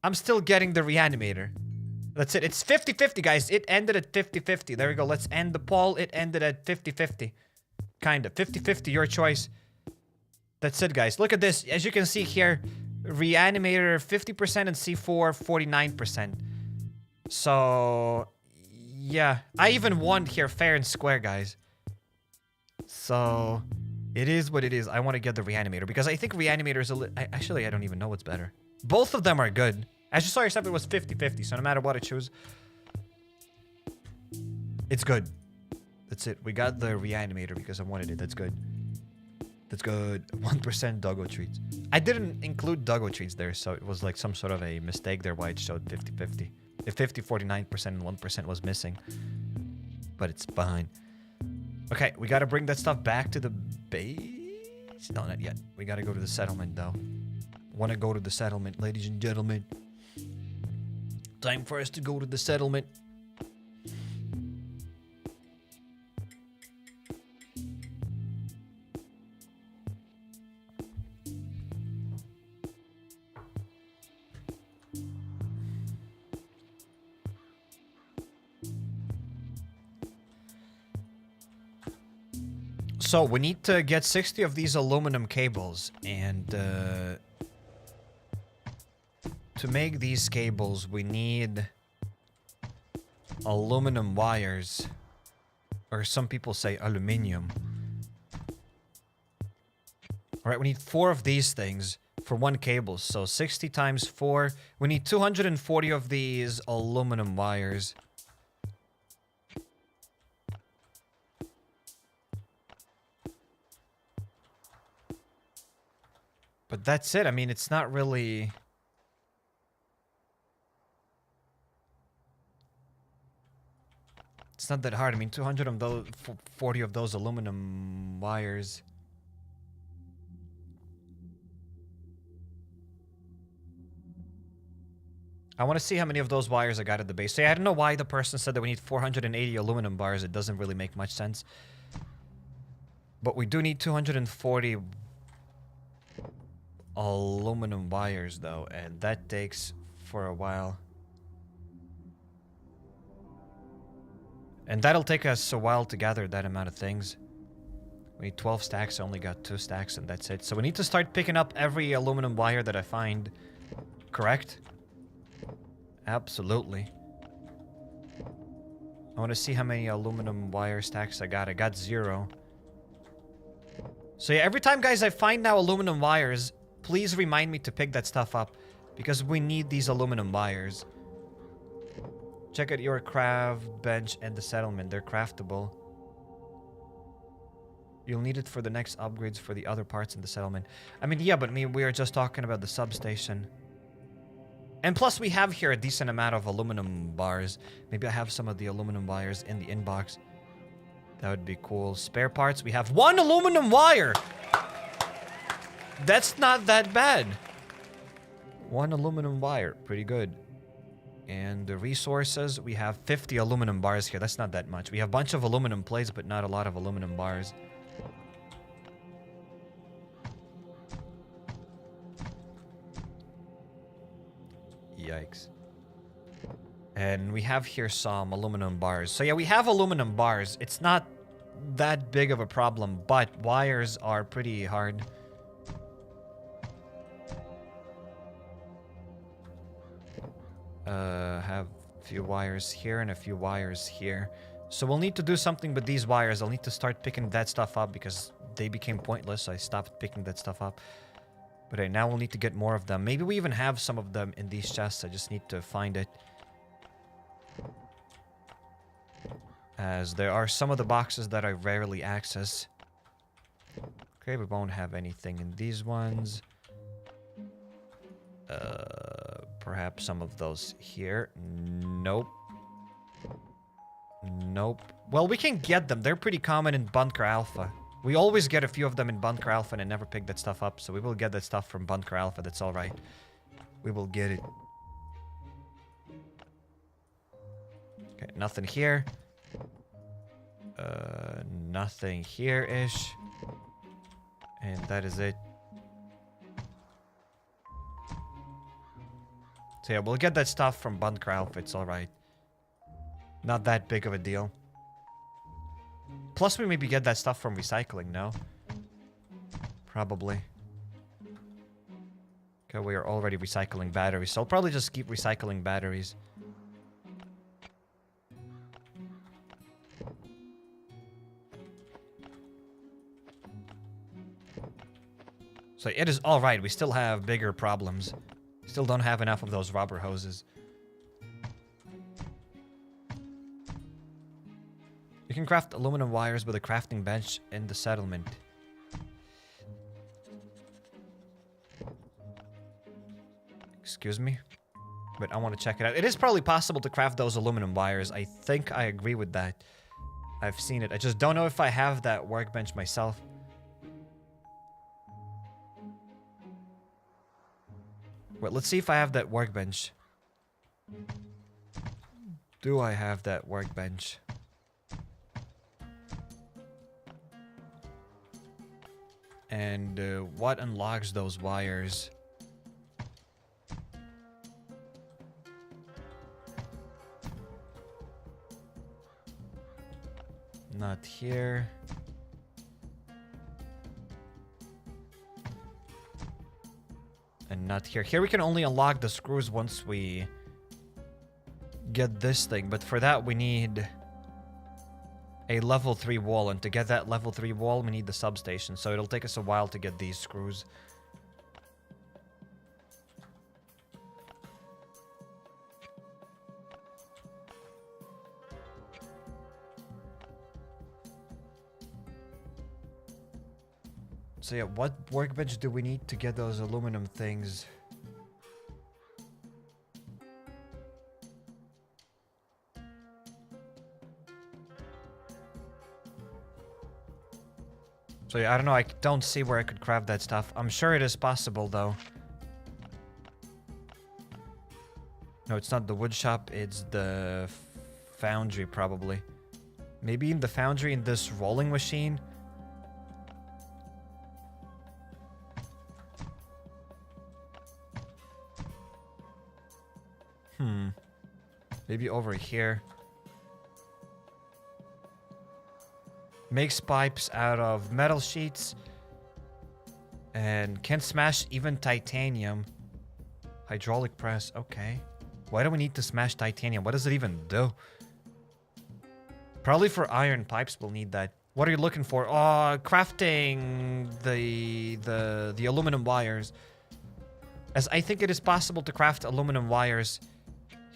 I'm still getting the reanimator. That's it. It's 50-50, guys. It ended at 50-50. There we go. Let's end the poll. It ended at 50-50. Kind of. 50-50, your choice. That's it, guys. Look at this. As you can see here, reanimator 50% and C4 49%. So, yeah. I even won here fair and square, guys. So, it is what it is. I want to get the reanimator because I think reanimator is a little... Actually, I don't even know what's better. Both of them are good. As you saw yourself, it was 50-50, so no matter what I choose, it's good. That's it. We got the reanimator because I wanted it. That's good. That's good. 1% doggo treats. I didn't include doggo treats there, so it was like some sort of a mistake there why it showed 50-50. If 49% and 1% was missing. But it's fine. Okay, we gotta bring that stuff back to the base. No, not yet. We gotta go to the settlement, though. Wanna go to the settlement, ladies and gentlemen. Time for us to go to the settlement. So we need to get 60 of these aluminum cables, and to make these cables we need aluminum wires, or some people say aluminium. Alright, we need 4 of these things for 1 cable, so 60 times 4, we need 240 of these aluminum wires. But that's it. I mean, it's not really... It's not that hard. I mean, 200 of those, 40 of those aluminum wires. I want to see how many of those wires I got at the base. So yeah, I don't know why the person said that we need 480 aluminum bars. It doesn't really make much sense. But we do need 240 aluminum wires, though, and that takes for a while. And that'll take us a while to gather that amount of things. We need 12 stacks. I only got 2 stacks, and that's it. So we need to start picking up every aluminum wire that I find. Correct? Absolutely. I want to see how many aluminum wire stacks I got. I got 0. So yeah, every time, guys, I find now aluminum wires, please remind me to pick that stuff up, because we need these aluminum wires. Check out your craft bench and the settlement. They're craftable. You'll need it for the next upgrades for the other parts in the settlement. I mean, yeah, but I mean, we are just talking about the substation. And plus, we have here a decent amount of aluminum bars. Maybe I have some of the aluminum wires in the inbox. That would be cool. Spare parts. We have 1 aluminum wire! That's not that bad. 1 aluminum wire. Pretty good. And the resources, we have 50 aluminum bars here. That's not that much. We have a bunch of aluminum plates, but not a lot of aluminum bars. Yikes. And we have here some aluminum bars. So yeah, we have aluminum bars. It's not that big of a problem, but wires are pretty hard. Have a few wires here and a few wires here. So we'll need to do something with these wires. I'll need to start picking that stuff up because they became pointless. So I stopped picking that stuff up. But right now we'll need to get more of them. Maybe we even have some of them in these chests. I just need to find it. As there are some of the boxes that I rarely access. Okay, we won't have anything in these ones. Perhaps some of those here. Nope. Nope. Well, we can get them. They're pretty common in Bunker Alpha. We always get a few of them in Bunker Alpha and I never pick that stuff up. So we will get that stuff from Bunker Alpha. That's alright. We will get it. Okay, nothing here. Nothing here-ish. And that is it. So yeah, we'll get that stuff from Bunker Alpha. It's alright. Not that big of a deal. Plus, we maybe get that stuff from recycling, no? Probably. Okay, we are already recycling batteries. So I'll probably just keep recycling batteries. So it is alright. We still have bigger problems. Still don't have enough of those rubber hoses. You can craft aluminum wires with a crafting bench in the settlement. Excuse me? But I want to check it out. It is probably possible to craft those aluminum wires. I think I agree with that. I've seen it. I just don't know if I have that workbench myself. Wait, let's see if I have that workbench. Do I have that workbench? And what unlocks those wires? Not here. And not here. Here we can only unlock the screws once we get this thing. But for that we need a level 3 wall. And to get that level 3 wall we need the substation. So it'll take us a while to get these screws. So yeah, what workbench do we need to get those aluminum things? So yeah, I don't know, I don't see where I could craft that stuff. I'm sure it is possible though. No, it's not the wood shop, it's the foundry probably. Maybe in the foundry in this rolling machine? Maybe over here. Makes pipes out of metal sheets. And can smash even titanium. Hydraulic press, okay. Why do we need to smash titanium? What does it even do? Probably for iron pipes we'll need that. What are you looking for? Oh, crafting the aluminum wires. As I think it is possible to craft aluminum wires.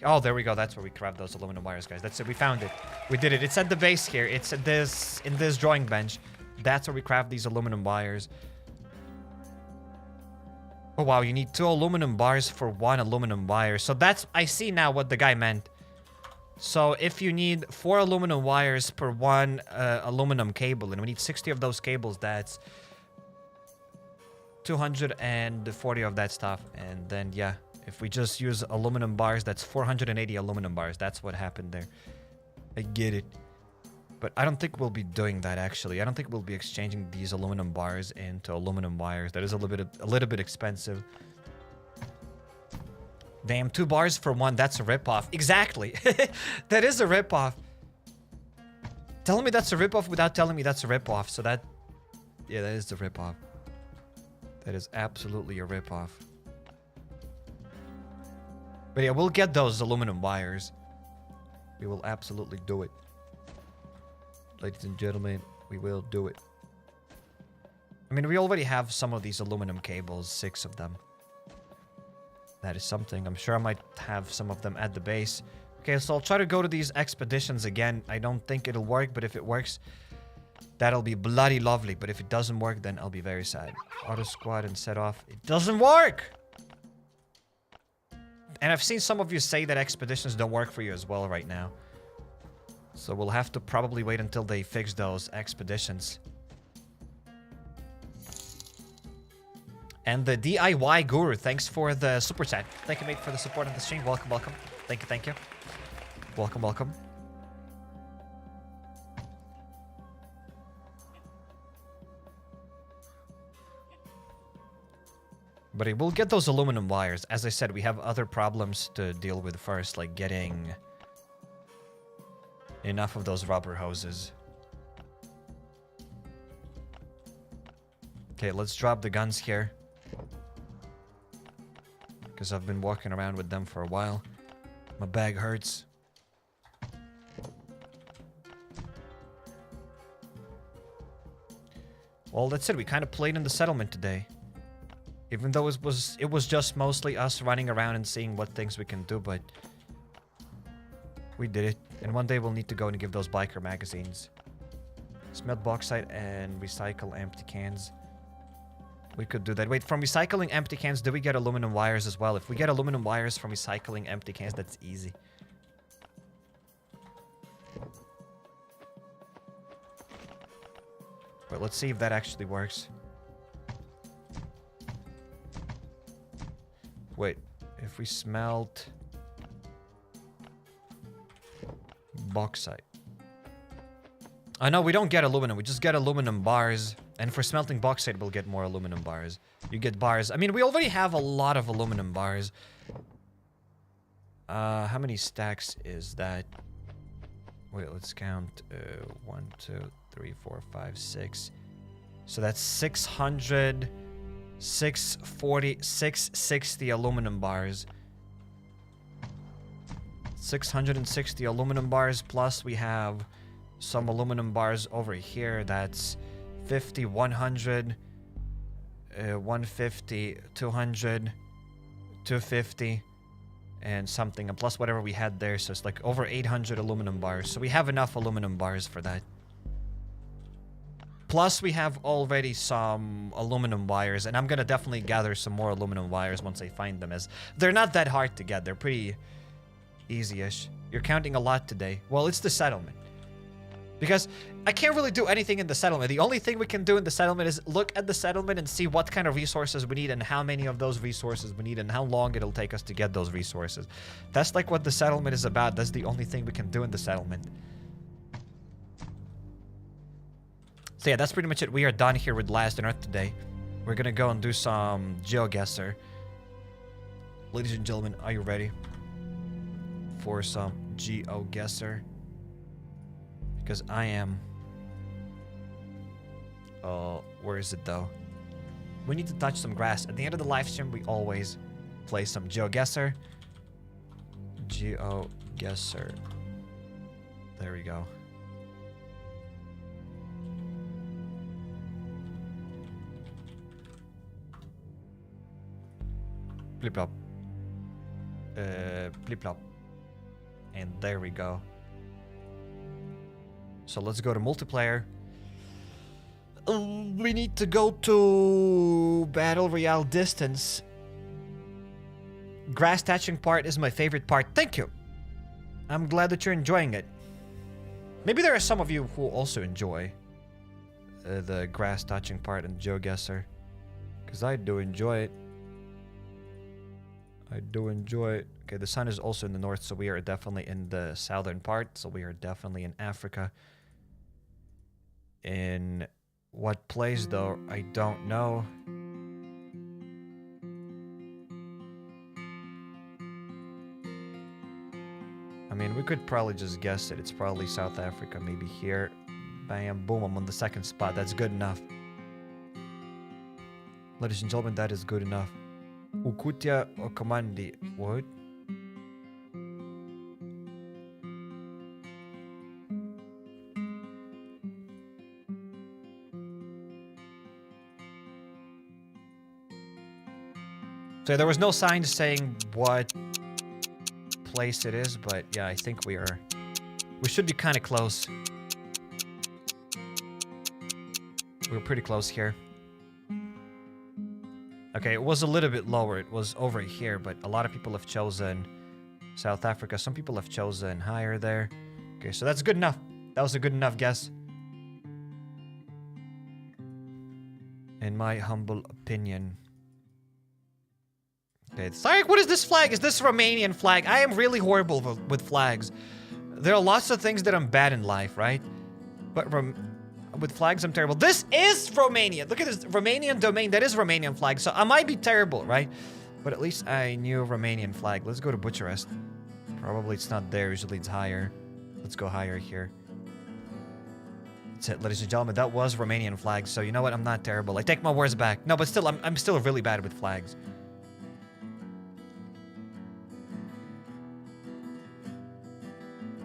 Oh, there we go. That's where we craft those aluminum wires, guys. That's it. We found it. We did it. It's at the base here. It's at this in this drawing bench. That's where we craft these aluminum wires. Oh, wow. You need 2 aluminum bars for 1 aluminum wire. So that's... I see now what the guy meant. So if you need 4 aluminum wires per 1 aluminum cable, and we need 60 of those cables, that's 240 of that stuff. And then, yeah, if we just use aluminum bars, that's 480 aluminum bars. That's what happened there. I get it. But I don't think we'll be doing that, actually. I don't think we'll be exchanging these aluminum bars into aluminum wires. That is a little bit expensive. Damn, 2 bars for 1. That's a ripoff. Exactly. That is a ripoff. Telling me that's a ripoff without telling me that's a ripoff. So that... Yeah, that is the ripoff. That is absolutely a ripoff. But yeah, we'll get those aluminum wires. We will absolutely do it. Ladies and gentlemen, we will do it. I mean, we already have some of these aluminum cables, 6 of them. That is something. I'm sure I might have some of them at the base. Okay, so I'll try to go to these expeditions again. I don't think it'll work, but if it works, that'll be bloody lovely. But if it doesn't work, then I'll be very sad. Auto squad and set off. It doesn't work! And I've seen some of you say that expeditions don't work for you as well right now. So we'll have to probably wait until they fix those expeditions. And the DIY Guru, thanks for the super chat. Thank you, mate, for the support on the stream. Welcome, welcome. Thank you, thank you. Welcome, welcome. But we'll get those aluminum wires. As I said, we have other problems to deal with first, like getting enough of those rubber hoses. Okay, let's drop the guns here. Because I've been walking around with them for a while. My bag hurts. Well, that's it. We kind of played in the settlement today. Even though it was just mostly us running around and seeing what things we can do, but we did it. And one day we'll need to go and give those biker magazines. Smelt bauxite and recycle empty cans. We could do that. Wait, from recycling empty cans, do we get aluminum wires as well? If we get aluminum wires from recycling empty cans, that's easy. But let's see if that actually works. Wait, if we smelt bauxite. Oh no, we don't get aluminum. We just get aluminum bars. And for smelting bauxite, we'll get more aluminum bars. You get bars. I mean, we already have a lot of aluminum bars. How many stacks is that? Wait, let's count. 1, 2, 3, 4, 5, 6. So that's 600, 640, 660 aluminum bars. 660 aluminum bars, plus we have some aluminum bars over here. That's 50, 100, 150, 200, 250, and something, and plus whatever we had there, so it's like over 800 aluminum bars. So we have enough aluminum bars for that. Plus we have already some aluminum wires, and I'm gonna definitely gather some more aluminum wires once I find them, as they're not that hard to get. They're pretty easy-ish. You're counting a lot today. Well, it's the settlement. Because I can't really do anything in the settlement. The only thing we can do in the settlement is look at the settlement and see what kind of resources we need and how many of those resources we need and how long it'll take us to get those resources. That's like what the settlement is about. That's the only thing we can do in the settlement. So yeah, that's pretty much it. We are done here with Last on Earth today. We're gonna go and do some GeoGuessr. Ladies and gentlemen, are you ready for some GeoGuessr? Because I am. Where is it though? We need to touch some grass. At the end of the live stream, we always play some GeoGuessr. GeoGuessr. There we go. Blip plop. Blip plop. And there we go. So let's go to multiplayer. We need to go to Battle Royale distance. Grass thatching part is my favorite part. Thank you. I'm glad that you're enjoying it. Maybe there are some of you who also enjoy the grass touching part in GeoGuessr. Because I do enjoy it. I do enjoy it. Okay, the sun is also in the north, so we are definitely in the southern part. So we are definitely in Africa. In what place, though, I don't know. I mean, we could probably just guess it. It's probably South Africa, maybe here. Bam, boom, I'm on the second spot. That's good enough. Ladies and gentlemen, that is good enough. Ukutia Okamandi. What? So there was no sign saying what place it is, but yeah, I think we should be kind of close. We're pretty close here. Okay, it was a little bit lower. It was over here, but a lot of people have chosen South Africa. Some people have chosen higher there. Okay, so that's good enough. That was a good enough guess. In my humble opinion. Okay, sorry, what is this flag? Is this Romanian flag? I am really horrible with flags. There are lots of things that I'm bad in life, right? But with flags, I'm terrible. This is Romania. Look at this Romanian domain. That is Romanian flag. So I might be terrible, right? But at least I knew Romanian flag. Let's go to Bucharest. Probably it's not there. Usually it's higher. Let's go higher here. That's it, ladies and gentlemen. That was Romanian flag. So you know what? I'm not terrible. I take my words back. No, but still, I'm still really bad with flags.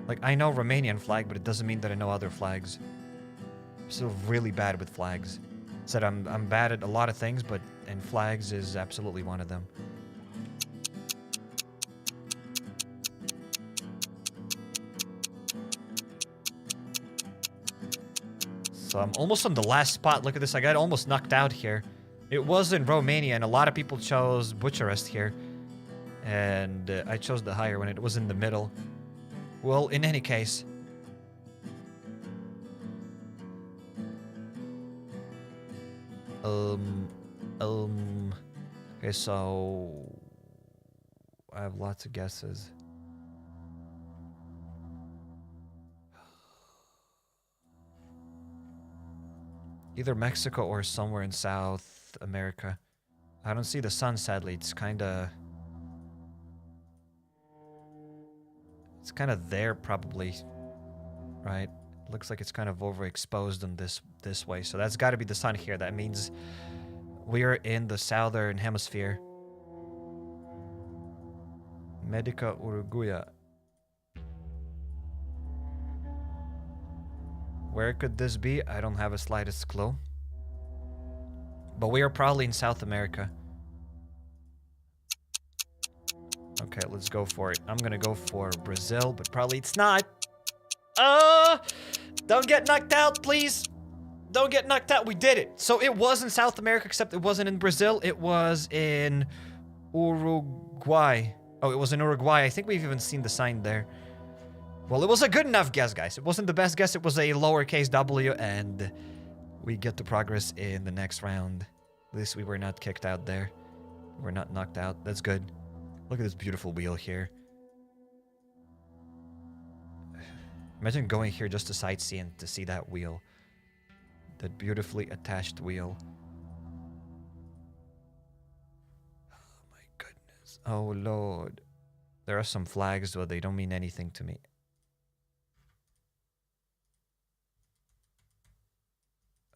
Like, I know Romanian flag, but it doesn't mean that I know other flags. I'm still really bad with flags. Said I'm bad at a lot of things, but and flags is absolutely one of them. So I'm almost on the last spot. Look at this. I got almost knocked out here. It was in Romania, and a lot of people chose Bucharest here. And I chose the higher one. It was in the middle. Well, in any case. Okay, so I have lots of guesses. Either Mexico or somewhere in South America. I don't see the sun, sadly. It's kind of there, probably, right? Looks like it's kind of overexposed on this way. So that's got to be the sun here. That means we're in the southern hemisphere. Medica Uruguaya. Where could this be? I don't have a slightest clue. But we are probably in South America. Okay, let's go for it. I'm gonna go for Brazil, but probably it's not. Don't get knocked out, please. Don't get knocked out. We did it. So it was in South America, except it wasn't in Brazil. It was in Uruguay. Oh, it was in Uruguay. I think we've even seen the sign there. Well, it was a good enough guess, guys. It wasn't the best guess. It was a lowercase w, and we get to progress in the next round. At least we were not kicked out there. We're not knocked out. That's good. Look at this beautiful wheel here. Imagine going here just to sightsee and to see that wheel. That beautifully attached wheel. Oh my goodness. Oh Lord. There are some flags, but they don't mean anything to me.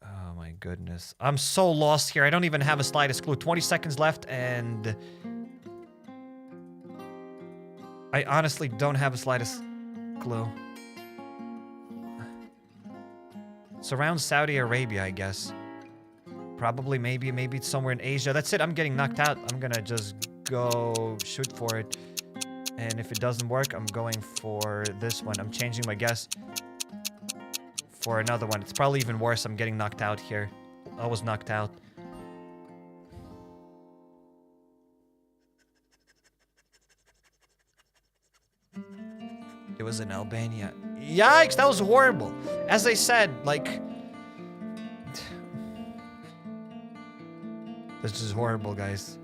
Oh my goodness. I'm so lost here. I don't even have a slightest clue. 20 seconds left and I honestly don't have a slightest clue. It's around Saudi Arabia, I guess. Probably, maybe it's somewhere in Asia. That's it. I'm getting knocked out. I'm gonna just go shoot for it. And if it doesn't work, I'm going for this one. I'm changing my guess for another one. It's probably even worse. I'm getting knocked out here. I was knocked out. It was in Albania. Yikes, that was horrible. As I said, like... This is horrible, guys.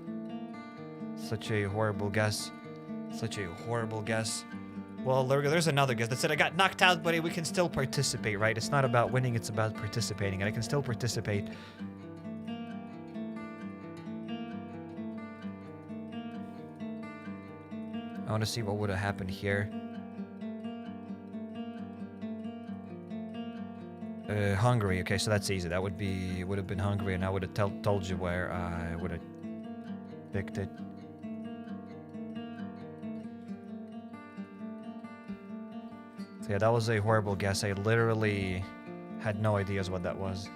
Such a horrible guess. Such a horrible guess. Well, there's another guess that said I got knocked out, but we can still participate, right? It's not about winning, it's about participating. And I can still participate. I want to see what would have happened here. Hungary. Okay, so that's easy. That would have been Hungary, and I would have told you where I would have picked it. So yeah, that was a horrible guess. I literally had no ideas what that was.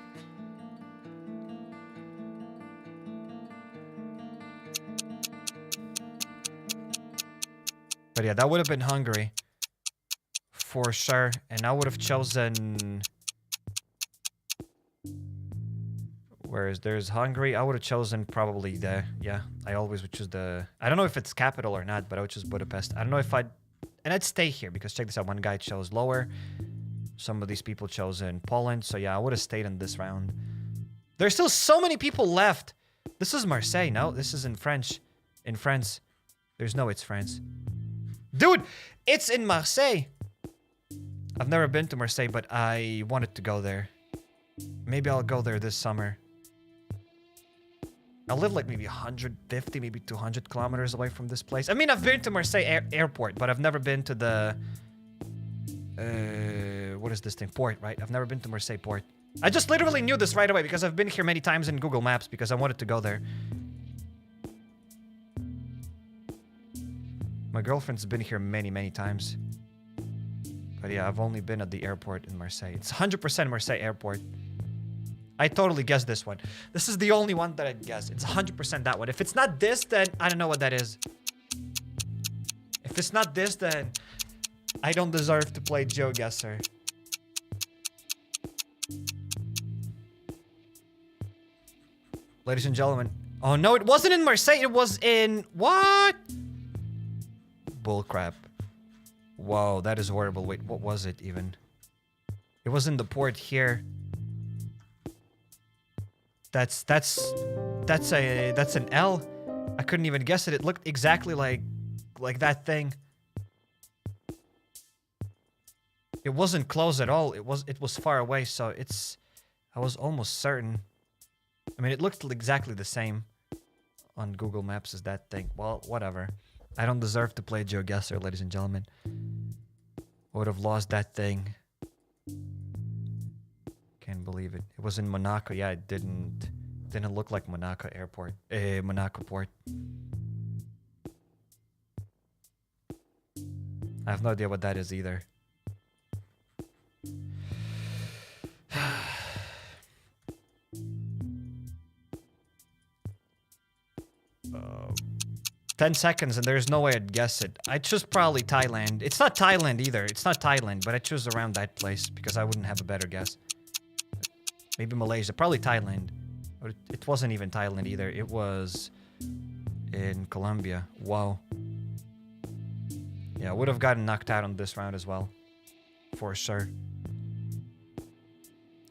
But yeah, that would have been Hungary. For sure. And I would have chosen... Whereas there's Hungary, I would have chosen probably the... Yeah, I always would choose the... I don't know if it's capital or not, but I would choose Budapest. I don't know if I'd... And I'd stay here, because check this out. One guy chose lower. Some of these people chose in Poland. So yeah, I would have stayed in this round. There's still so many people left. This is Marseille, no? This is in French. In France. It's France. Dude, it's in Marseille. I've never been to Marseille, but I wanted to go there. Maybe I'll go there this summer. I live like maybe 150, maybe 200 kilometers away from this place. I mean, I've been to Marseille airport, but I've never been to the... what is this thing? Port, right? I've never been to Marseille port. I just literally knew this right away because I've been here many times in Google Maps because I wanted to go there. My girlfriend's been here many, many times. But yeah, I've only been at the airport in Marseille. It's 100% Marseille airport. I totally guessed this one. This is the only one that I guessed. It's 100% that one. If it's not this, then I don't know what that is. If it's not this, then I don't deserve to play GeoGuessr. Ladies and gentlemen. Oh no, it wasn't in Marseille. It was in... What? Bullcrap. Whoa, that is horrible. Wait, what was it even? It was in the port here. That's an L. I couldn't even guess it. It looked exactly like that thing. It wasn't close at all. It was far away, so I was almost certain. I mean, it looked exactly the same on Google Maps as that thing. Well, whatever. I don't deserve to play GeoGuessr, ladies and gentlemen. I would have lost that thing. Can't believe it. It was in Monaco. Yeah, it didn't look like Monaco airport. Monaco port. I have no idea what that is either. 10 seconds and there's no way I'd guess it. I choose probably Thailand. It's not Thailand either. It's not Thailand, but I choose around that place because I wouldn't have a better guess. Maybe Malaysia. Probably Thailand. But it wasn't even Thailand either. It was in Colombia. Wow. Yeah, I would have gotten knocked out on this round as well. For sure.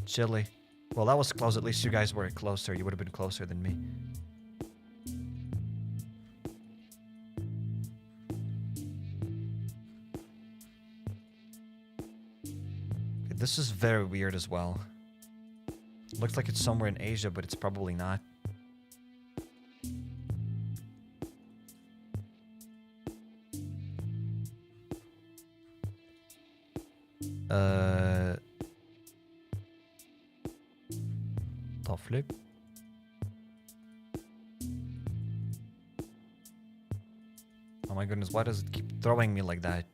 Chile. Well, that was close. At least you guys were closer. You would have been closer than me. This is very weird as well. Looks like it's somewhere in Asia, but it's probably not. Top flip. Oh my goodness, why does it keep throwing me like that?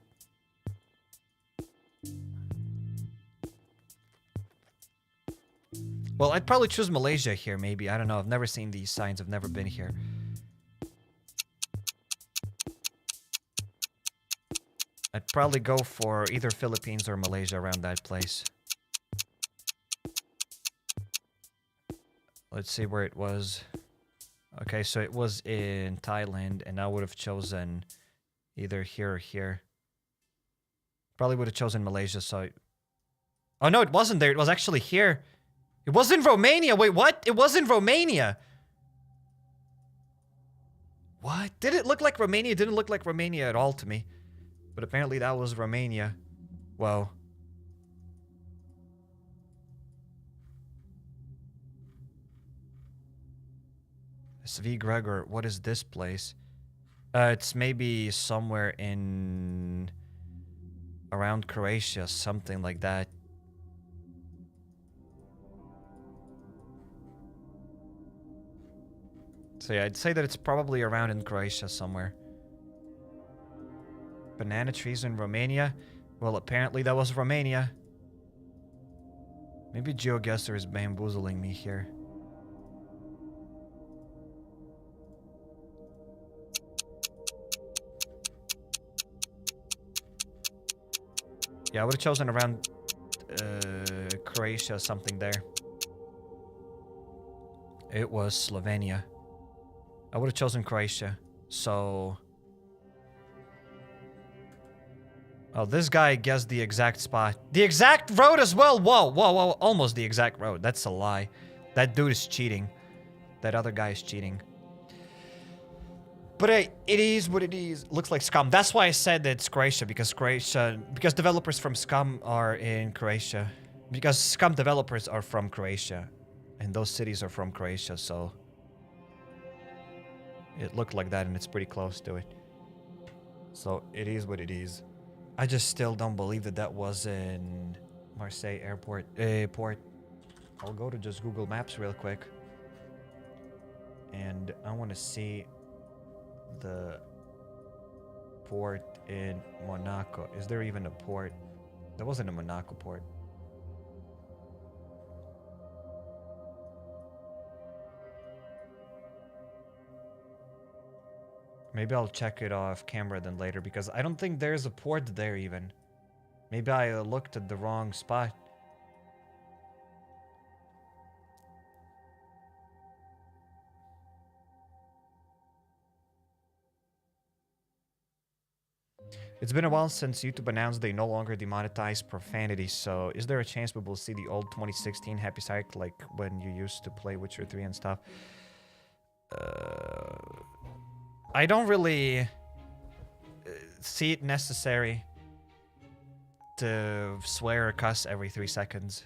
Well, I'd probably choose Malaysia here, maybe. I don't know. I've never seen these signs. I've never been here. I'd probably go for either Philippines or Malaysia around that place. Let's see where it was. Okay, so it was in Thailand, and I would have chosen either here or here. Probably would have chosen Malaysia, so... Oh, no, it wasn't there. It was actually here. It was in Romania. Wait, what? It was in Romania. What? Did it look like Romania? It didn't look like Romania at all to me. But apparently that was Romania. Whoa. SV Gregor, what is this place? It's maybe somewhere in... around Croatia, something like that. So yeah, I'd say that it's probably around in Croatia somewhere. Banana trees in Romania? Well, apparently that was Romania. Maybe GeoGuessr is bamboozling me here. Yeah, I would have chosen around Croatia, something there. It was Slovenia. I would have chosen Croatia. So... oh, this guy guessed the exact spot. The exact road as well! Whoa, whoa, whoa. Almost the exact road. That's a lie. That dude is cheating. That other guy is cheating. But hey, it is what it is. Looks like Scum. That's why I said that it's Croatia, because developers from Scum are in Croatia. Because Scum developers are from Croatia. And those cities are from Croatia, so... it looked like that, and it's pretty close to it. So, it is what it is. I just still don't believe that that was in Marseille airport. Port. I'll go to just Google Maps real quick. And I want to see the port in Monaco. Is there even a port? There wasn't a Monaco port. Maybe I'll check it off camera then later, because I don't think there's a port there even. Maybe I looked at the wrong spot. It's been a while since YouTube announced they no longer demonetize profanity, so is there a chance we will see the old 2016 HappyCairek, like when you used to play Witcher 3 and stuff? I don't really see it necessary to swear or cuss every 3 seconds.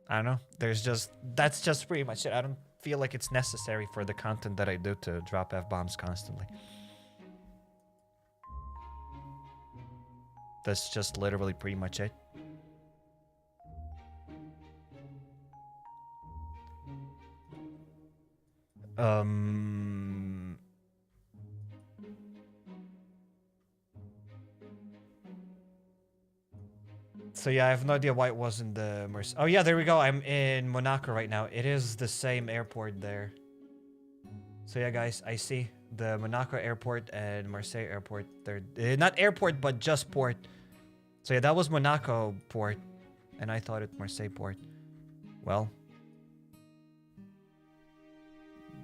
I don't know. That's just pretty much it. I don't feel like it's necessary for the content that I do to drop F-bombs constantly. That's just literally pretty much it. So yeah, I have no idea why it wasn't the Mercy. Oh yeah, there we go. I'm in Monaco right now. It is the same airport there. So yeah, guys, I see the Monaco airport and Marseille airport. They're not airport, but just port. So yeah, that was Monaco port, and I thought it Marseille port. Well,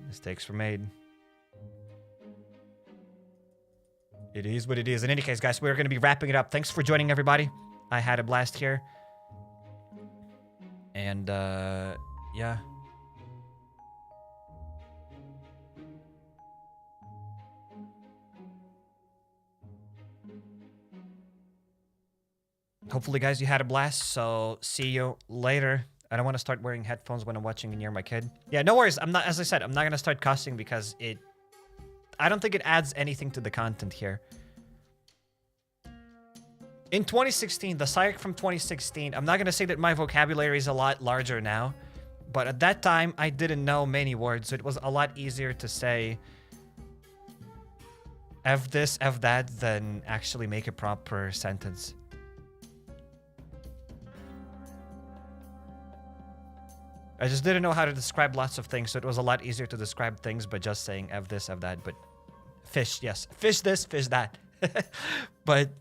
mistakes were made. It is what it is. In any case, guys, we're going to be wrapping it up. Thanks for joining, everybody. I had a blast here. And, yeah. Hopefully, guys, you had a blast. So, see you later. I don't want to start wearing headphones when I'm watching near my kid. Yeah, no worries. I'm not, as I said, I'm not going to start cussing because I don't think it adds anything to the content here. In 2016, the Cairek from 2016, I'm not going to say that my vocabulary is a lot larger now, but at that time, I didn't know many words, so it was a lot easier to say F this, F that, than actually make a proper sentence. I just didn't know how to describe lots of things, so it was a lot easier to describe things by just saying F this, F that, but fish, yes. Fish this, fish that. But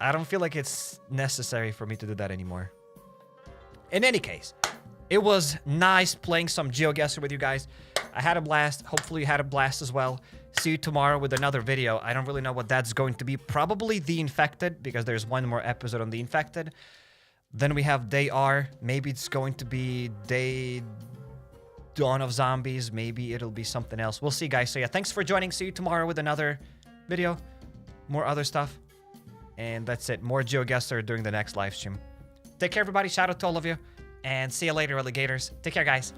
I don't feel like it's necessary for me to do that anymore. In any case, it was nice playing some GeoGuessr with you guys. I had a blast. Hopefully you had a blast as well. See you tomorrow with another video. I don't really know what that's going to be. Probably The Infected, because there's one more episode on The Infected. Then we have Day R. Maybe it's going to be Day dawn of zombies. Maybe it'll be something else. We'll see, guys. So yeah, thanks for joining. See you tomorrow with another video. More other stuff. And that's it. More GeoGuessr during the next live stream. Take care, everybody. Shout out to all of you. And see you later, alligators. Take care, guys.